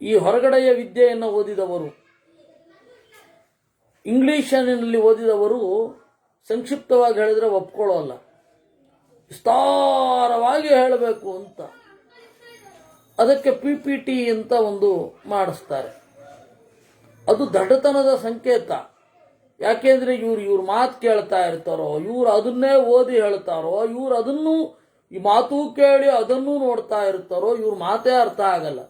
ಈ ಹೊರಗಡೆಯ ವಿದ್ಯೆಯನ್ನು ಓದಿದವರು, ಇಂಗ್ಲಿಷಿನಲ್ಲಿ ಓದಿದವರು ಸಂಕ್ಷಿಪ್ತವಾಗಿ ಹೇಳಿದ್ರೆ ಒಪ್ಕೊಳ್ಳೋಲ್ಲ. ವಿಸ್ತಾರವಾಗಿ ಹೇಳಬೇಕು ಅಂತ ಅದಕ್ಕೆ PPT ಅಂತ ಒಂದು ಮಾಡಿಸ್ತಾರೆ. ಅದು ದಡ್ಡತನದ ಸಂಕೇತ. ಯಾಕೆಂದ್ರೆ ಇವ್ರ ಮಾತು ಕೇಳ್ತಾ ಇರ್ತಾರೋ, ಇವ್ರು ಅದನ್ನೇ ಓದಿ ಹೇಳ್ತಾರೋ, ಇವ್ರು ಅದನ್ನು ಈ ಮಾತು ಕೇಳಿ ಅದನ್ನು ನೋಡ್ತಾ ಇರ್ತಾರೋ, ಇವ್ರ ಮಾತೇ ಅರ್ಥ ಆಗಲ್ಲ.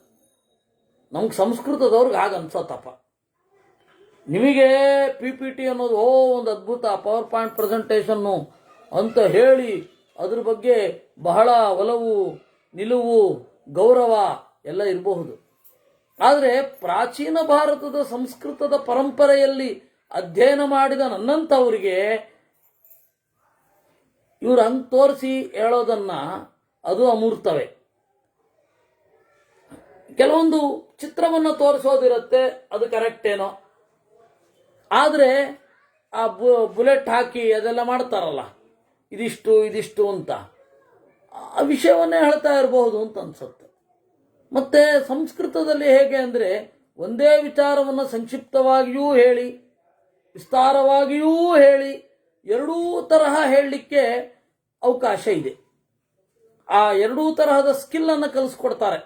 ನಮ್ಗೆ ಸಂಸ್ಕೃತದವ್ರಿಗೆ ಹಾಗನ್ಸತ್ತಪ್ಪ. ನಿಮಗೆ PPT ಅನ್ನೋದು ಒಂದು ಅದ್ಭುತ ಪವರ್ ಪಾಯಿಂಟ್ ಪ್ರೆಸೆಂಟೇಷನ್ನು ಅಂತ ಹೇಳಿ ಅದ್ರ ಬಗ್ಗೆ ಬಹಳ ಒಲವು, ನಿಲುವು, ಗೌರವ ಎಲ್ಲ ಇರಬಹುದು. ಆದರೆ ಪ್ರಾಚೀನ ಭಾರತದ ಸಂಸ್ಕೃತದ ಪರಂಪರೆಯಲ್ಲಿ ಅಧ್ಯಯನ ಮಾಡಿದ ನನ್ನಂಥವರಿಗೆ ಇವ್ರು ಹಂಗೆ ತೋರಿಸಿ ಹೇಳೋದನ್ನ ಅದು ಅಮೂರ್ತವೇ. ಕೆಲವೊಂದು ಚಿತ್ರವನ್ನು ತೋರಿಸೋದಿರುತ್ತೆ, ಅದು ಕರೆಕ್ಟ್ ಏನೋ. ಆದರೆ ಆ ಬುಲೆಟ್ ಹಾಕಿ ಅದೆಲ್ಲ ಮಾಡ್ತಾರಲ್ಲ, ಇದಿಷ್ಟು ಅಂತ ಆ ವಿಷಯವನ್ನೇ ಹೇಳ್ತಾ ಇರಬಹುದು ಅಂತ ಅನ್ಸುತ್ತೆ. ಮತ್ತೆ ಸಂಸ್ಕೃತದಲ್ಲಿ ಹೇಗೆ ಅಂದರೆ ಒಂದೇ ವಿಚಾರವನ್ನು ಸಂಕ್ಷಿಪ್ತವಾಗಿಯೂ ಹೇಳಿ ವಿಸ್ತಾರವಾಗಿಯೂ ಹೇಳಿ ಎರಡೂ ತರಹ ಹೇಳಲಿಕ್ಕೆ ಅವಕಾಶ ಇದೆ. ಆ ಎರಡೂ ತರಹದ ಸ್ಕಿಲ್ಲನ್ನು ಕಲಿಸ್ಕೊಡ್ತಾರೆ.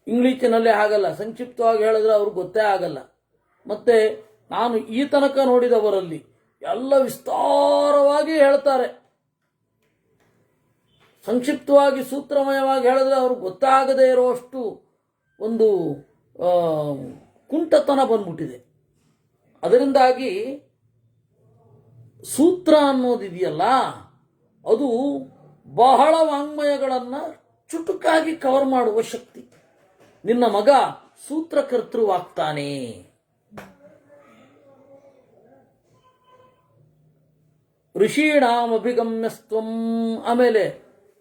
ಇಂಗ್ಲಿಷಿನಲ್ಲಿ ಹಾಗಲ್ಲ, ಸಂಕ್ಷಿಪ್ತವಾಗಿ ಹೇಳಿದ್ರೆ ಅವ್ರಿಗೆ ಗೊತ್ತೇ ಆಗಲ್ಲ. ಮತ್ತೆ ನಾನು ಈ ತನಕ ನೋಡಿದವರಲ್ಲಿ ಎಲ್ಲ ವಿಸ್ತಾರವಾಗಿ ಹೇಳ್ತಾರೆ. ಸಂಕ್ಷಿಪ್ತವಾಗಿ ಸೂತ್ರಮಯವಾಗಿ ಹೇಳಿದ್ರೆ ಅವ್ರಿಗೆ ಗೊತ್ತಾಗದೇ ಇರೋಷ್ಟು ಒಂದು ಕುಂಟತನ ಬಂದ್ಬಿಟ್ಟಿದೆ. ಅದರಿಂದಾಗಿ ಸೂತ್ರ ಅನ್ನೋದಿದೆಯಲ್ಲ, ಅದು ಬಹಳ ವಾಂಗ್ಮಯಗಳನ್ನು ಚುಟುಕಾಗಿ ಕವರ್ ಮಾಡುವ ಶಕ್ತಿ. ನಿನ್ನ ಮಗ ಸೂತ್ರಕರ್ತೃವಾಗ್ತಾನೆ. ಋಷೀಣಾಂ ಅಭಿಗಮ್ಯಸ್ತ್ವಂ. ಆಮೇಲೆ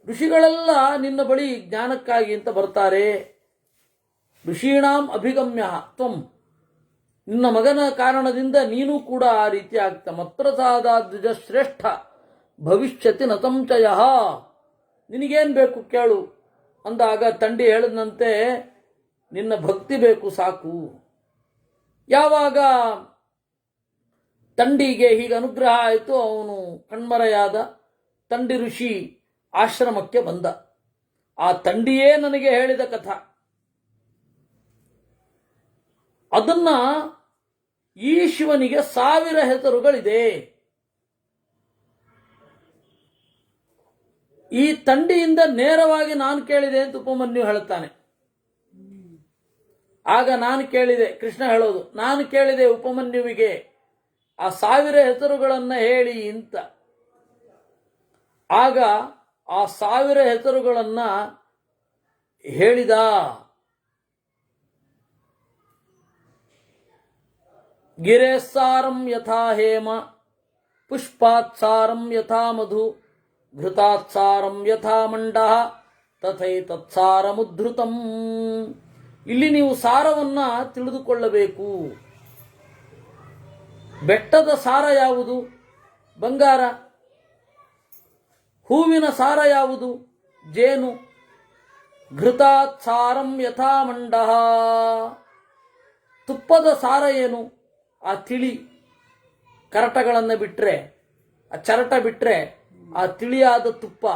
ಋಷಿಗಳೆಲ್ಲ ನಿನ್ನ ಬಳಿ ಜ್ಞಾನಕ್ಕಾಗಿ ಅಂತ ಬರ್ತಾರೆ. ಋಷೀಣಾಂ ಅಭಿಗಮ್ಯ ತ್ವಂ. ನಿನ್ನ ಮಗನ ಕಾರಣದಿಂದ ನೀನು ಕೂಡ ಆ ರೀತಿ ಆಗ್ತ. ಮತ್ರಸಾದಾದ್ವಿಜ ಶ್ರೇಷ್ಠ ಭವಿಷ್ಯತಿ ನತಂಚಯ. ನಿನಗೇನು ಬೇಕು ಕೇಳು ಅಂದಾಗ ತಂಡಿ ಹೇಳಿದಂತೆ ನಿನ್ನ ಭಕ್ತಿ ಬೇಕು ಸಾಕು. ಯಾವಾಗ ತಂಡಿಗೆ ಹೀಗೆ ಅನುಗ್ರಹ ಆಯಿತು, ಅವನು ಕಣ್ಮರೆಯಾದ. ತಂಡಿ ಋಷಿ ಆಶ್ರಮಕ್ಕೆ ಬಂದ. ಆ ತಂಡಿಯೇ ನನಗೆ ಹೇಳಿದ ಕಥಾ. ಅದನ್ನ ಈ ಶಿವನಿಗೆ 1000 ಹೆಸರುಗಳಿದೆ. ಈ ತಂಡಿಯಿಂದ ನೇರವಾಗಿ ನಾನು ಕೇಳಿದೆ ಅಂತ ಉಪಮನ್ಯು ಹೇಳುತ್ತಾನೆ. ಆಗ ನಾನು ಕೇಳಿದೆ, ಕೃಷ್ಣ ಹೇಳೋದು, ನಾನು ಕೇಳಿದೆ ಉಪಮನ್ಯುವಿಗೆ ಆ 1000 ಹೆಸರುಗಳನ್ನ ಹೇಳಿ ಅಂತ. ಆಗ ಆ 1000 ಹೆಸರುಗಳನ್ನ ಹೇಳಿದ. ಗಿರೇಸ್ಸಾರಂ ಯಥಾ ಹೇಮ, ಪುಷ್ಪಾತ್ಸಾರಂ ಯಥಾ ಮಧು, ಘೃತಾತ್ಸಾರಂ ಯಥಾ ಮಂಡಃ, ತಥೈತತ್ಸಾರಮುದ್ಧೃತಂ. ಇಲ್ಲಿ ನೀವು ಸಾರವನ್ನ ತಿಳಿದುಕೊಳ್ಳಬೇಕು. ಬೆಟ್ಟದ ಸಾರ ಯಾವುದು? ಬಂಗಾರ. ಹೂವಿನ ಸಾರ ಯಾವುದು? ಜೇನು. ಘೃತಾತ್ಸಾರಂ ಯಥಾ ಮಂಡಃ. ತುಪ್ಪದ ಸಾರ ಏನು? ಆ ತಿಳಿ ಕರಟಗಳನ್ನು ಬಿಟ್ರೆ, ಆ ಚರಟ ಬಿಟ್ರೆ ಆ ತಿಳಿಯಾದ ತುಪ್ಪ.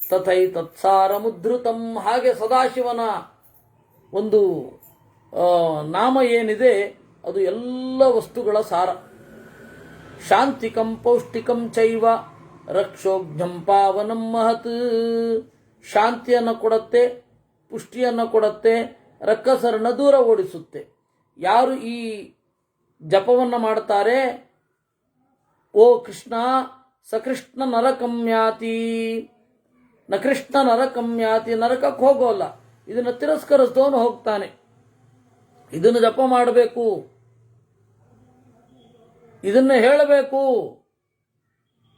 ತಥೈ ತತ್ಸಾರಮುದ್ಧೃತಂ. ಹಾಗೆ ಸದಾಶಿವನ ಒಂದು ನಾಮ ಏನಿದೆ ಅದು ಎಲ್ಲ ವಸ್ತುಗಳ ಸಾರ. ಶಾಂತಿಕಂ ಪೌಷ್ಟಿಕಂ ಚೈವ ರಕ್ಷೋಘ್ನಂ ಪಾವನಂ ಮಹತ್. ಶಾಂತಿಯನ್ನು ಕೊಡುತ್ತೆ, ಪುಷ್ಟಿಯನ್ನು ಕೊಡುತ್ತೆ, ರಕ್ಕಸರನ್ನು ದೂರ ಓಡಿಸುತ್ತೆ. ಯಾರು ಈ ಜಪವನ್ನು ಮಾಡ್ತಾರೆ, ಓ ಕೃಷ್ಣ ಸಕೃಷ್ಣ ನರಕಮ್ಯಾತಿ, ನಕೃಷ್ಣ ನರಕಮ್ಯಾತಿ, ನರಕಕ್ಕೆ ಹೋಗೋಲ್ಲ. ಇದನ್ನು ತಿರಸ್ಕರಿಸಿದವನು ಹೋಗ್ತಾನೆ. ಇದನ್ನು ಜಪ ಮಾಡಬೇಕು, ಇದನ್ನು ಹೇಳಬೇಕು.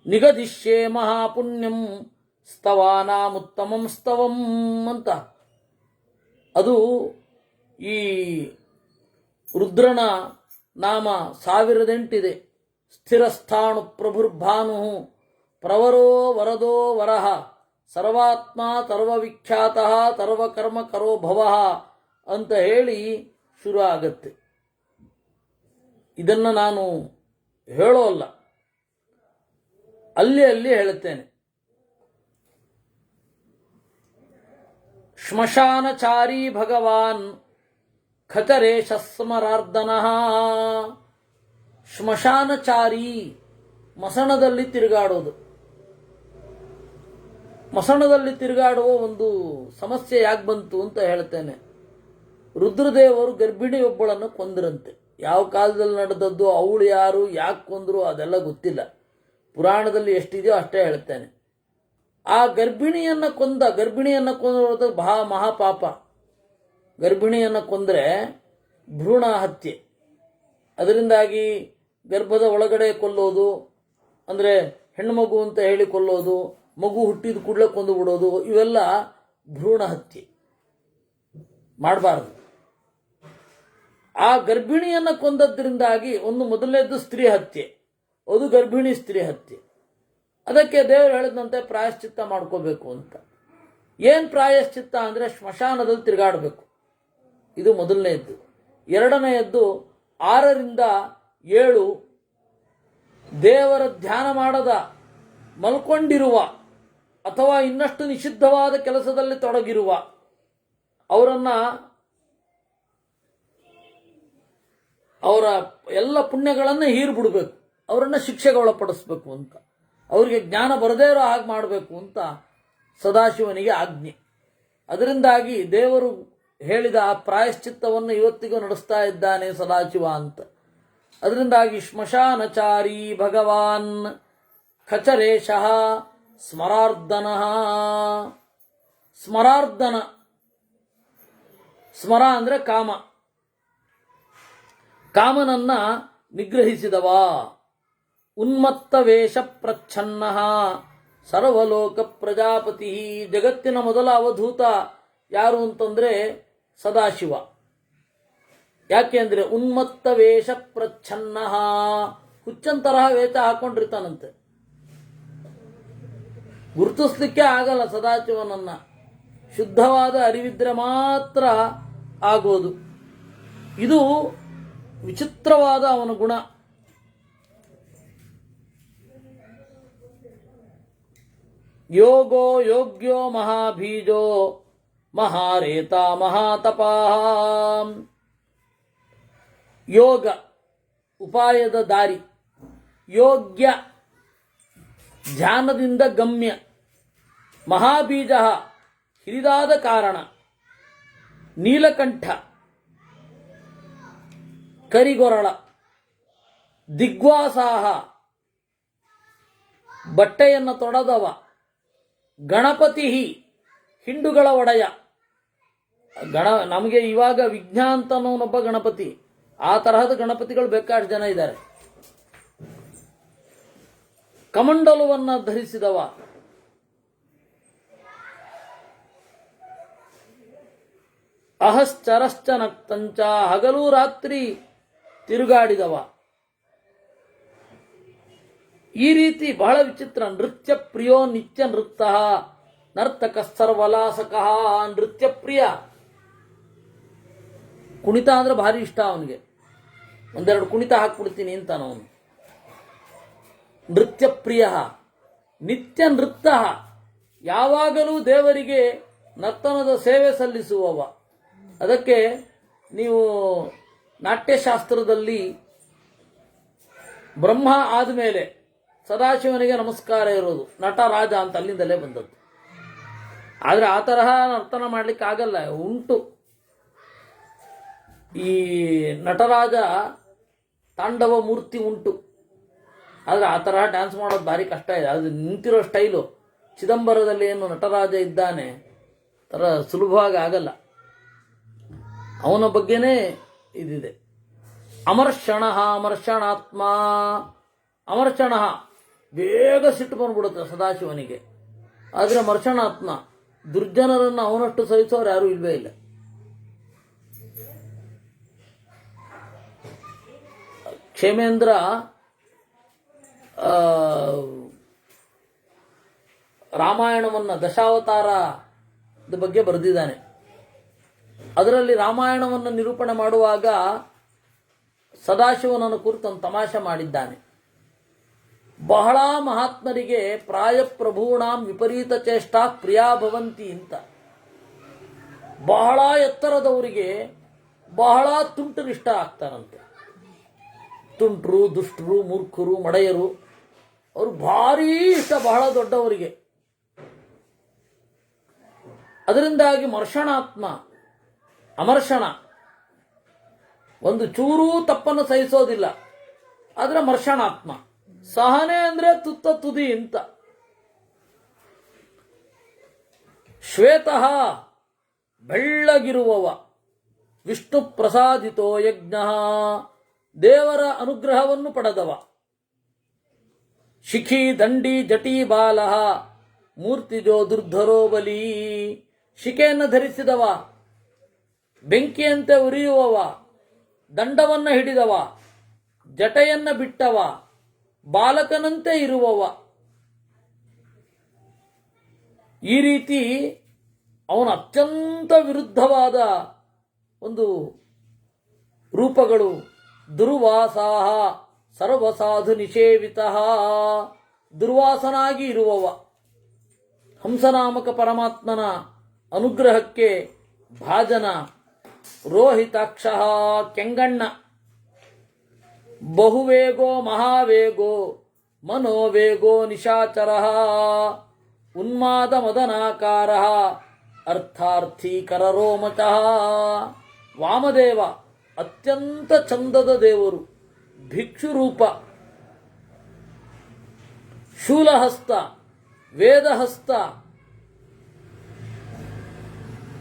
ನಿಗದಿಶ್ಯೇ ಮಹಾಪುಣ್ಯಂ ಸ್ತವಾನಾಮುತ್ತಮಂ ಸ್ತವಂ ಅಂತ. ಅದು ಈ ರುದ್ರನ ನಾಮ 1008 ಸ್ಥಿರಸ್ಥಾಣು ಪ್ರಭುರ್ಭಾನು ಪ್ರವರೋ ವರದೋ ವರಹ ಸರ್ವಾತ್ಮ ಸರ್ವವಿಖ್ಯಾತ ಸರ್ವಕರ್ಮ ಕರೋ ಭವಃ ಅಂತ ಹೇಳಿ ಶುರು ಆಗತ್ತೆ. ಇದನ್ನು ನಾನು ಹೇಳೋಲ್ಲ, ಅಲ್ಲಿ ಹೇಳುತ್ತೇನೆ. ಶ್ಮಶಾನಚಾರಿ ಭಗವಾನ್ ಖಚರೇಶ ಸ್ಮರಾರ್ದನಃ. ಶ್ಮಶಾನಚಾರಿ, ಮಸಣದಲ್ಲಿ ತಿರುಗಾಡೋದು. ಮಸಣದಲ್ಲಿ ತಿರುಗಾಡುವ ಒಂದು ಸಮಸ್ಯೆ ಯಾಕೆ ಬಂತು ಅಂತ ಹೇಳ್ತೇನೆ. ರುದ್ರದೇವರು ಗರ್ಭಿಣಿಯೊಬ್ಬಳನ್ನು ಕೊಂದರಂತೆ. ಯಾವ ಕಾಲದಲ್ಲಿ ನಡೆದದ್ದು, ಅವಳು ಯಾರು, ಯಾಕೆ ಕೊಂದರು ಅದೆಲ್ಲ ಗೊತ್ತಿಲ್ಲ. ಪುರಾಣದಲ್ಲಿ ಎಷ್ಟಿದೆಯೋ ಅಷ್ಟೇ ಹೇಳ್ತೇನೆ. ಆ ಗರ್ಭಿಣಿಯನ್ನು ಕೊಂದೋದು ಮಹಾಪಾಪ. ಗರ್ಭಿಣಿಯನ್ನು ಕೊಂದರೆ ಭ್ರೂಣ ಹತ್ಯೆ. ಅದರಿಂದಾಗಿ ಗರ್ಭದ ಒಳಗಡೆ ಕೊಲ್ಲೋದು, ಅಂದರೆ ಹೆಣ್ಣುಮಗು ಅಂತ ಹೇಳಿ ಕೊಲ್ಲೋದು, ಮಗು ಹುಟ್ಟಿದ ಕೂಡಲೇ ಕೊಂದು ಬಿಡೋದು, ಇವೆಲ್ಲ ಭ್ರೂಣ ಹತ್ಯೆ ಮಾಡಬಾರ್ದು. ಆ ಗರ್ಭಿಣಿಯನ್ನು ಕೊಂದದ್ರಿಂದಾಗಿ ಒಂದು ಮೊದಲನೇದ್ದು ಸ್ತ್ರೀ ಹತ್ಯೆ, ಅದು ಗರ್ಭಿಣಿ ಸ್ತ್ರೀ ಹತ್ಯೆ. ಅದಕ್ಕೆ ದೇವರು ಹೇಳಿದಂತೆ ಪ್ರಾಯಶ್ಚಿತ್ತ ಮಾಡ್ಕೋಬೇಕು ಅಂತ. ಏನು ಪ್ರಾಯಶ್ಚಿತ್ತ ಅಂದರೆ ಸ್ಮಶಾನದಲ್ಲಿ ತಿರುಗಾಡಬೇಕು. ಇದು ಮೊದಲನೆಯದ್ದು. ಎರಡನೆಯದ್ದು 6 ರಿಂದ 7 ದೇವರ ಧ್ಯಾನ ಮಾಡದ, ಮಲ್ಕೊಂಡಿರುವ ಅಥವಾ ಇನ್ನಷ್ಟು ನಿಷಿದ್ಧವಾದ ಕೆಲಸದಲ್ಲಿ ತೊಡಗಿರುವ ಅವರ ಎಲ್ಲ ಪುಣ್ಯಗಳನ್ನು ಹೀರ್ಬಿಡ್ಬೇಕು, ಅವರನ್ನು ಶಿಕ್ಷೆಗೆ ಒಳಪಡಿಸ್ಬೇಕು ಅಂತ, ಅವರಿಗೆ ಜ್ಞಾನ ಬರದೇ ಇರೋ ಹಾಗೆ ಮಾಡಬೇಕು ಅಂತ ಸದಾಶಿವನಿಗೆ ಆಜ್ಞೆ. ಅದರಿಂದಾಗಿ ದೇವರು ಹೇಳಿದ ಆ ಪ್ರಾಯಶ್ಚಿತ್ತವನ್ನು ಇವತ್ತಿಗೂ ನಡೆಸ್ತಾ ಇದ್ದಾನೆ ಸದಾಶಿವ ಅಂತ. ಅದರಿಂದಾಗಿ ಶ್ಮಶಾನಚಾರಿ ಭಗವಾನ್ ಖಚರೇಶಃ ಸ್ಮರಾರ್ದನಃ. ಸ್ಮರಾರ್ದನ, ಸ್ಮರ ಅಂದರೆ ಕಾಮ, ಕಾಮನನ್ನ ನಿಗ್ರಹಿಸಿದವ. ಉನ್ಮತ್ತ ವೇಷ ಪ್ರಚ್ಛನ್ನಃ ಸರ್ವಲೋಕ ಪ್ರಜಾಪತಿ. ಜಗತ್ತಿನ ಮೊದಲ ಅವಧೂತ ಯಾರು ಅಂತಂದ್ರೆ ಸದಾಶಿವ. ಯಾಕೆ ಅಂದರೆ ಉನ್ಮತ್ತ ವೇಷ ಪ್ರಚ್ಛನ್ನಃ, ಹುಚ್ಚಂತರಹ ವೇಷ ಹಾಕೊಂಡಿರ್ತಾನಂತೆ. ಗುರುತಿಸ್ಲಿಕ್ಕೆ ಆಗಲ್ಲ ಸದಾಶಿವನನ್ನ. ಶುದ್ಧವಾದ ಅರಿವಿದ್ರೆ ಮಾತ್ರ ಆಗೋದು. ಇದು ವಿಚಿತ್ರವಾದ ಅವನ ಗುಣ. ಯೋಗೋ ಯೋಗ್ಯೋ ಮಹಾಬೀಜೋ ಮಹಾರೇತ ಮಹಾತಪಾಂ. ಯೋಗ ಉಪಾಯದ ದಾರಿ, ಯೋಗ್ಯ ಧ್ಯಾನದಿಂದ ಗಮ್ಯ, ಮಹಾಬೀಜ ಹಿರಿದಾದ ಕಾರಣ, ನೀಲಕಂಠ ಕರಿಗೊರಳ, ದಿಗ್ವಾಸಾಹ ಬಟ್ಟೆಯನ್ನು ತೊಡದವ, ಗಣಪತಿ ಹಿಂಡುಗಳ ಒಡೆಯ. ನಮಗೆ ಇವಾಗ ವಿಘ್ನ ಅಂತನೊಬ್ಬ ಗಣಪತಿ, ಆ ತರಹದ ಗಣಪತಿಗಳು ಬೇಕಾಷ್ಟು ಜನ ಇದ್ದಾರೆ. ಕಮಂಡಲವನ್ನು ಧರಿಸಿದವ, ಅಹಶ್ಚರಶ್ಚ ನಕ್ತಂಚ ಹಗಲು ರಾತ್ರಿ ತಿರುಗಾಡಿದವ. ಈ ರೀತಿ ಬಹಳ ವಿಚಿತ್ರ. ನೃತ್ಯ ಪ್ರಿಯೋ ನಿತ್ಯ ನೃತ್ತ ನರ್ತಕ ಸರ್ವಲಾಸಕ. ನೃತ್ಯ ಪ್ರಿಯ, ಕುಣಿತ ಅಂದ್ರೆ ಭಾರಿ ಇಷ್ಟ ಅವನಿಗೆ. ಒಂದೆರಡು ಕುಣಿತ ಹಾಕ್ಬಿಡ್ತೀನಿ ಅಂತಾನವನು. ನೃತ್ಯ ಪ್ರಿಯ, ನಿತ್ಯ ನೃತ್ತ, ಯಾವಾಗಲೂ ದೇವರಿಗೆ ನರ್ತನದ ಸೇವೆ ಸಲ್ಲಿಸುವವ. ಅದಕ್ಕೆ ನೀವು ನಾಟ್ಯಶಾಸ್ತ್ರದಲ್ಲಿ ಬ್ರಹ್ಮ ಆದಮೇಲೆ ಸದಾಶಿವನಿಗೆ ನಮಸ್ಕಾರ ಇರೋದು, ನಟರಾಜ ಅಂತ ಅಲ್ಲಿಂದಲೇ ಬಂದದ್ದು. ಆದರೆ ಆ ತರಹ ನರ್ತನ ಮಾಡಲಿಕ್ಕೆ ಆಗಲ್ಲ, ಉಂಟು. ಈ ನಟರಾಜ ತಾಂಡವ ಮೂರ್ತಿ ಉಂಟು, ಆದರೆ ಆ ತರಹ ಡ್ಯಾನ್ಸ್ ಮಾಡೋದು ಭಾರಿ ಕಷ್ಟ ಇದೆ. ಅದು ನಿಂತಿರೋ ಸ್ಟೈಲು ಚಿದಂಬರದಲ್ಲಿ ಏನು ನಟರಾಜ ಇದ್ದಾನೆ ತರ ಸುಲಭವಾಗಿ ಆಗಲ್ಲ. ಅವನ ಬಗ್ಗೆನೇ ಇದಿದೆ. ಅಮರ್ಷಣ ಅಮರ್ಷಣಾತ್ಮ. ಅಮರ್ಷಣ ಬೇಗ ಸಿಟ್ಟು ಬಂದ್ಬಿಡುತ್ತೆ ಸದಾಶಿವನಿಗೆ. ಆದರೆ ಮರ್ಷಣಾತ್ಮ, ದುರ್ಜನರನ್ನು ಅವನಷ್ಟು ಸಹಿಸೋರು ಯಾರೂ ಇಲ್ವೇ ಇಲ್ಲ. ಕ್ಷೇಮೇಂದ್ರ ರಾಮಾಯಣವನ್ನು ದಶಾವತಾರದ ಬಗ್ಗೆ ಬರೆದಿದ್ದಾನೆ. ಅದರಲ್ಲಿ ರಾಮಾಯಣವನ್ನು ನಿರೂಪಣೆ ಮಾಡುವಾಗ ಸದಾಶಿವನನ್ನು ಕುರಿತು ಒಂದು ತಮಾಷೆ ಮಾಡಿದ್ದಾನೆ. ಬಹಳ ಮಹಾತ್ಮರಿಗೆ ಪ್ರಾಯ ಪ್ರಭೂಣಾಂ ವಿಪರೀತ ಚೇಷ್ಟಾ ಪ್ರಿಯಾ ಭವಂತಿ ಅಂತ. ಬಹಳ ಎತ್ತರದವರಿಗೆ ಬಹಳ ತುಂಟರಿಷ್ಟ ಆಗ್ತಾರಂತೆ. ತುಂಟರು, ದುಷ್ಟರು, ಮೂರ್ಖರು, ಮಡೆಯರು ಅವರು ಭಾರೀ ಇಷ್ಟ ಬಹಳ ದೊಡ್ಡವರಿಗೆ. ಅದರಿಂದಾಗಿ ಮರ್ಷಣಾತ್ಮ, ಅಮರ್ಷಣ, ಒಂದು ಚೂರೂ ತಪ್ಪನ್ನು ಸಹಿಸೋದಿಲ್ಲ. ಆದರೆ ಮರ್ಷಣಾತ್ಮ, ಸಹನೆ ಅಂದ್ರೆ ತುತ್ತ ತುದಿ ಅಂತ. ಶ್ವೇತಃ ಬೆಳ್ಳಗಿರುವವ, ವಿಷ್ಣು ಪ್ರಸಾದಿತೋ ಯಜ್ಞ, ದೇವರ ಅನುಗ್ರಹವನ್ನು ಪಡೆದವ. ಶಿಖಿ ದಂಡಿ ಜಟಿ ಬಾಲ ಮೂರ್ತಿಜೋ ದುರ್ಧರೋ ಬಲಿ. ಶಿಖೆಯನ್ನು ಧರಿಸಿದವ, ಬೆಂಕಿಯಂತೆ ಉರಿಯುವವ, ದಂಡವನ್ನು ಹಿಡಿದವ, ಜಟೆಯನ್ನು ಬಿಟ್ಟವ, ಬಾಲಕನಂತೆ ಇರುವವ. ಈ ರೀತಿ ಅವನ ಅತ್ಯಂತ ವಿರುದ್ಧವಾದ ಒಂದು ರೂಪಗಳು. ದುರ್ವಾಸಾಹ ಸರ್ವಸಾಧು ನಿಷೇವಿತ, ದುರ್ವಾಸನಾಗಿ ಇರುವವ. ಹಂಸನಾಮಕ ಪರಮಾತ್ಮನ ಅನುಗ್ರಹಕ್ಕೆ ಭಾಜನ. ರೋಹಿತಾಕ್ಷ ಕೆಂಗಣ್ಣ. ಬಹುವೇಗೋ ಮಹಾವೇಗೋ ಮನೋವೇಗೋ ನಿಶಾಚರ. ಉನ್ಮಾದ ಮದನಾಕಾರ ಅರ್ಥಾರ್ಥಿ ಕರರೋಮಚ. ವಾಮದೇವ ಅತ್ಯಂತ ಚಂದದ ದೇವರು, ಭಿಕ್ಷುರೂಪ. ಶೂಲಹಸ್ತ, ವೇದಹಸ್ತ,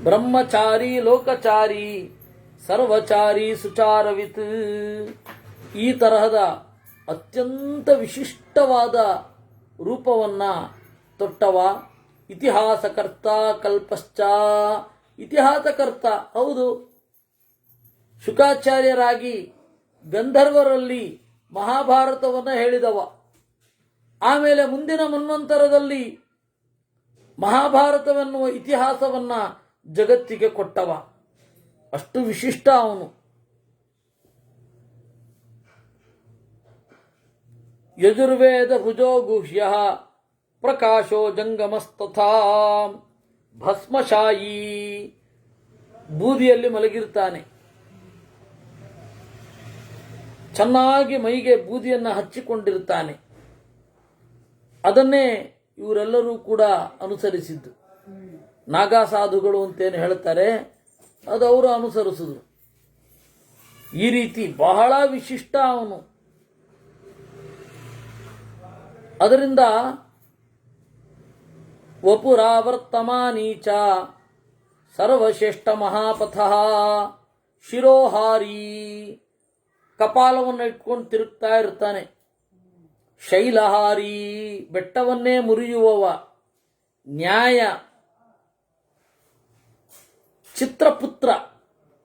ಬ್ರಹ್ಮಚಾರಿ, ಲೋಕಚಾರಿ, ಸರ್ವಚಾರಿ, ಸುಚಾರವಿತ್. ಈ ತರಹದ ಅತ್ಯಂತ ವಿಶಿಷ್ಟವಾದ ರೂಪವನ್ನ ತೊಟ್ಟವ. ಇತಿಹಾಸಕರ್ತ ಕಲ್ಪಶ್ಚ. ಇತಿಹಾಸಕರ್ತ ಹೌದು, ಶುಕಾಚಾರ್ಯರಾಗಿ ಗಂಧರ್ವರಲ್ಲಿ ಮಹಾಭಾರತವನ್ನು ಹೇಳಿದವ. ಆಮೇಲೆ ಮುಂದಿನ ಮನ್ವಂತರದಲ್ಲಿ ಮಹಾಭಾರತವೆನ್ನುವ ಇತಿಹಾಸವನ್ನ ಜಗತ್ತಿಗೆ ಕೊಟ್ಟವ. ಅಷ್ಟು ವಿಶಿಷ್ಟ ಅವನು. ಯಜುರ್ವೇದ ಭುಜೋ ಗುಹ್ಯ ಪ್ರಕಾಶೋ ಜಂಗಮಸ್ತಥಾ ಭಸ್ಮಶಾಯಿ, ಬೂದಿಯಲ್ಲಿ ಮಲಗಿರ್ತಾನೆ. ಚೆನ್ನಾಗಿ ಮೈಗೆ ಬೂದಿಯನ್ನು ಹಚ್ಚಿಕೊಂಡಿರ್ತಾನೆ. ಅದನ್ನೇ ಇವರೆಲ್ಲರೂ ಕೂಡ ಅನುಸರಿಸಿದ್ದು. ನಾಗಾ ಸಾಧುಗಳು ಅಂತೇನು ಹೇಳ್ತಾರೆ, ಅದು ಅವರು ಅನುಸರಿಸಿದ್ರು. ಈ ರೀತಿ ಬಹಳ ವಿಶಿಷ್ಟ ಅವನು. ಅದರಿಂದ ವಪುರಾವರ್ತಮಾನೀಚ ಸರ್ವಶ್ರೇಷ್ಠ ಮಹಾಪಥ ಶಿರೋಹಾರಿ, ಕಪಾಲವನ್ನು ಇಟ್ಕೊಂಡು ತಿರುಗ್ತಾ ಇರ್ತಾನೆ. ಶೈಲಹಾರಿ, ಬೆಟ್ಟವನ್ನೇ ಮುರಿಯುವವ. ನ್ಯಾಯ, ಚಿತ್ರಪುತ್ರ,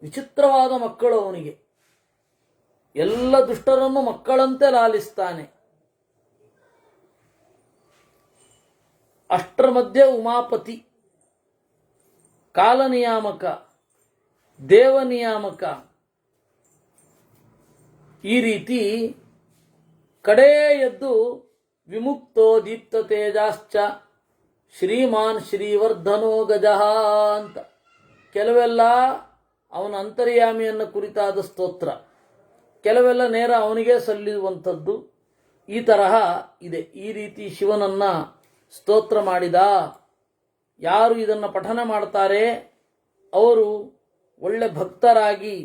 ವಿಚಿತ್ರವಾದ ಮಕ್ಕಳು ಅವನಿಗೆ. ಎಲ್ಲ ದುಷ್ಟರನ್ನು ಮಕ್ಕಳಂತೆ ಲಾಲಿಸ್ತಾನೆ. ಅಷ್ಟರ ಮಧ್ಯೆ ಉಮಾಪತಿ, ಕಾಲನಿಯಾಮಕ, ದೇವನಿಯಾಮಕ. ಈ ರೀತಿ ಕಡೇ ಎದ್ದು ವಿಮುಕ್ತೋ ದೀಪ್ತ ತೇಜಾಶ್ಚ ಶ್ರೀಮಾನ್ ಶ್ರೀವರ್ಧನೋ ಗಜಃ ಅಂತ ಕೆಲವೆಲ್ಲ ಅವನ ಅಂತರ್ಯಾಮಿಯನ್ನು ಕುರಿತಾದ ಸ್ತೋತ್ರ, ಕೆಲವೆಲ್ಲ ನೇರ ಅವನಿಗೆ ಸಲ್ಲಿಸುವಂಥದ್ದು. ಈ ತರಹ ಇದೆ. ಈ ರೀತಿ ಶಿವನನ್ನ ಸ್ತೋತ್ರ ಮಾಡಿದ ಯಾರು ಇದನ್ನು ಪಠನ ಮಾಡ್ತಾರೆ ಅವರು ಒಳ್ಳೆ ಭಕ್ತರಾಗಿ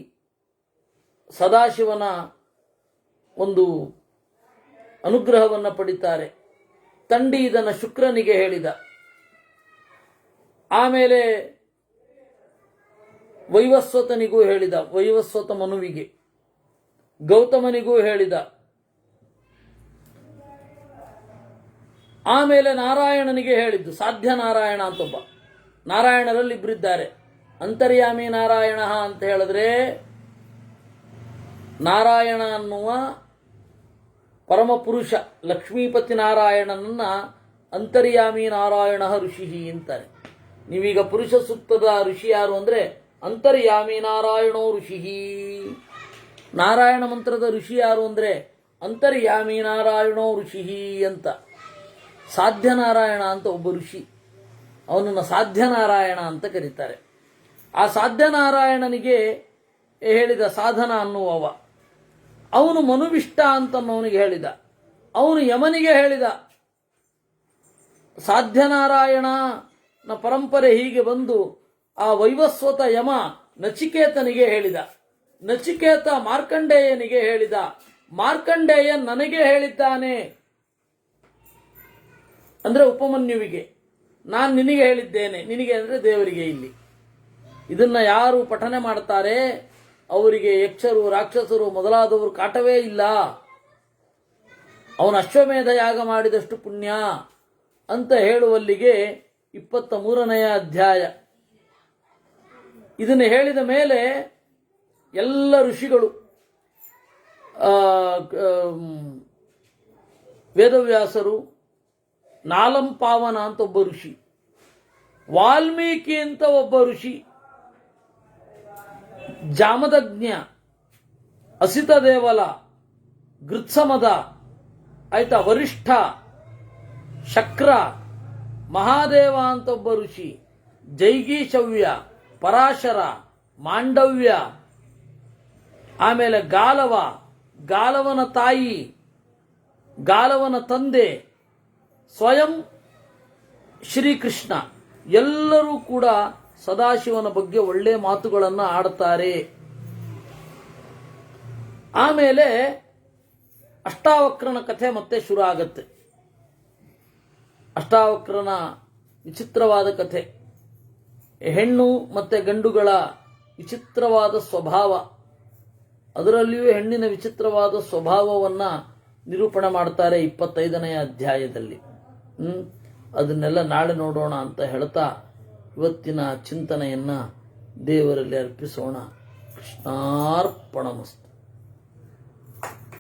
ಸದಾಶಿವನ ಒಂದು ಅನುಗ್ರಹವನ್ನು ಪಡಿತಾರೆ. ತಂಡಿ ಇದನ್ನು ಶುಕ್ರನಿಗೆ ಹೇಳಿದ. ಆಮೇಲೆ ವೈವಸ್ವತನಿಗೂ ಹೇಳಿದ, ವೈವಸ್ವತ ಮನುವಿಗೆ. ಗೌತಮನಿಗೂ ಹೇಳಿದ. ಆಮೇಲೆ ನಾರಾಯಣನಿಗೆ ಹೇಳಿದ್ದು. ಸಾಧ್ಯ ನಾರಾಯಣ ಅಂತೊಬ್ಬ, ನಾರಾಯಣರಲ್ಲಿ ಇಬ್ಬರಿದ್ದಾರೆ. ಅಂತರ್ಯಾಮಿ ನಾರಾಯಣ ಅಂತ ಹೇಳಿದ್ರೆ ನಾರಾಯಣ ಅನ್ನುವ ಪರಮಪುರುಷ ಲಕ್ಷ್ಮೀಪತಿ ನಾರಾಯಣನನ್ನ ಅಂತರ್ಯಾಮಿ ನಾರಾಯಣ ಋಷಿ ಅಂತಾರೆ. ನೀವೀಗ ಪುರುಷ ಸೂಕ್ತದ ಋಷಿ ಯಾರು ಅಂದ್ರೆ ಅಂತರ್ಯಾಮಿ ನಾರಾಯಣೋ ಋಷಿ. ನಾರಾಯಣ ಮಂತ್ರದ ಋಷಿ ಯಾರು ಅಂದ್ರೆ ಅಂತರ್ಯಾಮಿ ನಾರಾಯಣೋ ಋಷಿ ಅಂತ. ಸಾಧ್ಯ ನಾರಾಯಣ ಅಂತ ಒಬ್ಬ ಋಷಿ, ಅವನನ್ನು ಸಾಧ್ಯ ನಾರಾಯಣ ಅಂತ ಕರೀತಾರೆ. ಆ ಸಾಧ್ಯ ನಾರಾಯಣನಿಗೆ ಹೇಳಿದ ಸಾಧನ ಅನ್ನುವವ. ಅವನು ಮನುವಿಷ್ಟ ಅಂತನ್ನವನಿಗೆ ಹೇಳಿದ. ಅವನು ಯಮನಿಗೆ ಹೇಳಿದ. ಸಾಧ್ಯ ನಾರಾಯಣನ ಪರಂಪರೆ ಹೀಗೆ ಬಂದು ಆ ವೈವಸ್ವತ ಯಮ ನಚಿಕೇತನಿಗೆ ಹೇಳಿದ. ನಚಿಕೇತ ಮಾರ್ಕಂಡೇಯನಿಗೆ ಹೇಳಿದ. ಮಾರ್ಕಂಡೇಯ ನನಗೆ ಹೇಳಿದ್ದಾನೆ ಅಂದ್ರೆ ಉಪಮನ್ಯುವಿಗೆ. ನಾನು ನಿನಗೆ ಹೇಳಿದ್ದೇನೆ, ನಿನಗೆ ಅಂದ್ರೆ ದೇವರಿಗೆ. ಇಲ್ಲಿ ಇದನ್ನ ಯಾರು ಪಠನೆ ಮಾಡ್ತಾರೆ ಅವರಿಗೆ ಯಕ್ಷರು ರಾಕ್ಷಸರು ಮೊದಲಾದವರು ಕಾಟವೇ ಇಲ್ಲ. ಅವನು ಅಶ್ವಮೇಧ ಯಾಗ ಮಾಡಿದಷ್ಟು ಪುಣ್ಯ ಅಂತ ಹೇಳುವಲ್ಲಿಗೆ 23ನೆಯ ಅಧ್ಯಾಯ. ಇದನ್ನು ಹೇಳಿದ ಮೇಲೆ ಎಲ್ಲ ಋಷಿಗಳು, ವೇದವ್ಯಾಸರು, ನಾಲಂಪಾವನ ಅಂತ ಒಬ್ಬ ಋಷಿ, ವಾಲ್ಮೀಕಿ ಅಂತ ಒಬ್ಬ ಋಷಿ, ಜಾಮದಗ್ನ್ಯ, ಅಸಿತ ದೇವಲ, ಗೃತ್ಸಮದ, ಆಯ್ತಾ, ವರಿಷ್ಠ, ಶಕ್ರ, ಮಹಾದೇವ ಅಂತ ಒಬ್ಬ ಋಷಿ, ಜೈಗೀಶವ್ಯ, ಪರಾಶರ, ಮಾಂಡವ್ಯ, ಆಮೇಲೆ ಗಾಲವ, ಗಾಲವನ ತಾಯಿ, ಗಾಲವನ ತಂದೆ, ಸ್ವಯಂ ಶ್ರೀಕೃಷ್ಣ, ಎಲ್ಲರೂ ಕೂಡ ಸದಾಶಿವನ ಬಗ್ಗೆ ಒಳ್ಳೆ ಮಾತುಗಳನ್ನು ಆಡ್ತಾರೆ. ಆಮೇಲೆ ಅಷ್ಟಾವಕ್ರನ ಕಥೆ ಮತ್ತೆ ಶುರು ಆಗತ್ತೆ. ಅಷ್ಟಾವಕ್ರನ ವಿಚಿತ್ರವಾದ ಕಥೆ, ಹೆಣ್ಣು ಮತ್ತೆ ಗಂಡುಗಳ ವಿಚಿತ್ರವಾದ ಸ್ವಭಾವ, ಅದರಲ್ಲಿಯೂ ಹೆಣ್ಣಿನ ವಿಚಿತ್ರವಾದ ಸ್ವಭಾವವನ್ನ ನಿರೂಪಣೆ ಮಾಡ್ತಾರೆ 25ನೆಯ ಅಧ್ಯಾಯದಲ್ಲಿ. ಅದನ್ನೆಲ್ಲ ನಾಳೆ ನೋಡೋಣ ಅಂತ ಹೇಳ್ತಾ ಇವತ್ತಿನ ಚಿಂತನೆಯನ್ನ ದೇವರಲ್ಲಿ ಅರ್ಪಿಸೋಣ. ಕೃಷ್ಣಾರ್ಪಣಮಸ್ತು.